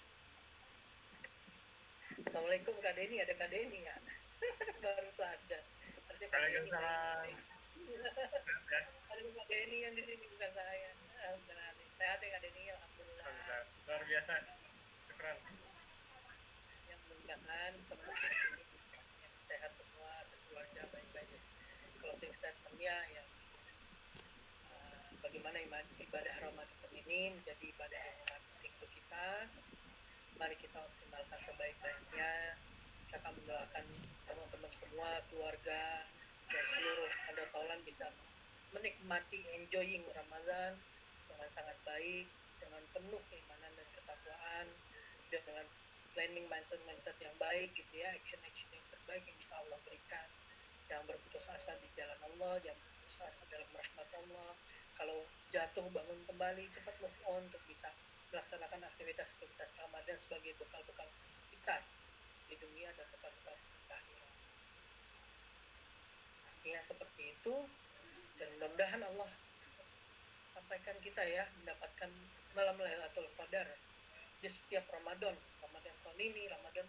Assalamualaikum Kak Deni, ada Kak Deni ya? Baru sadar. Harusnya Kak Deni. Waalaikumsalam. Ada Kak Deni yang di sini bukan saya. Alhamdulillah. Sehat ya Kak Deni, alhamdulillah. Alhamdulillah. Luar biasa. Syukran. Yang mudah-mudahan teman-teman di sini yang sehat semua, sekeluarga baik-baik. Closing statementnya ya, bagaimana ibadah Ramadan ini menjadi ibadah yang sangat penting untuk kita. Mari kita optimalkan sebaik-baiknya. Kakak mendoakan teman-teman semua, keluarga, dan seluruh Handatolan bisa menikmati, enjoying Ramadan dengan sangat baik, dengan penuh keimanan dan ketakwaan, dengan planning mindset yang baik gitu ya, action yang terbaik yang bisa Allah berikan. Jangan berputus asa di jalan Allah, jangan berputus asa dalam rahmat Allah. Kalau jatuh bangun kembali, cepat move on untuk bisa melaksanakan aktivitas Ramadan sebagai bekal-bekal kita di dunia dan bekal-bekal kita akhirat. Ya seperti itu, dan mudah-mudahan Allah sampaikan kita ya mendapatkan malam Lailatul Qadar di setiap Ramadan tahun ini, Ramadan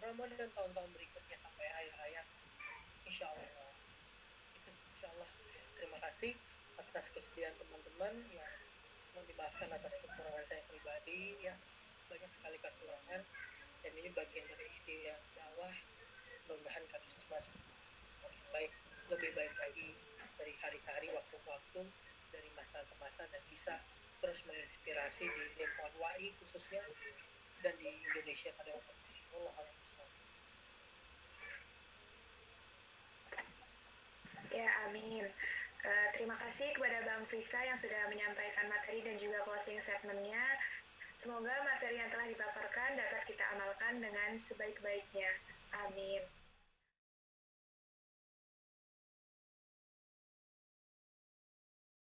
tahun-tahun berikutnya sampai akhir hayat, insya Allah. Itu insya Allah. Terima kasih atas kesediaan teman-teman yang mohon dimaafkan atas kekurangan saya pribadi ya, banyak sekali kekurangan, dan ini bagian dari ikhtiar dakwah. Mudah-mudahan kami semua lebih baik lagi dari hari ke hari, waktu ke waktu, dari masa ke masa, dan bisa terus menginspirasi di lingkungan WAI khususnya dan di Indonesia pada waktu ini. Ya, amin. Terima kasih kepada Bang Frisa yang sudah menyampaikan materi dan juga closing statement-nya. Semoga materi yang telah dipaparkan dapat kita amalkan dengan sebaik-baiknya. Amin.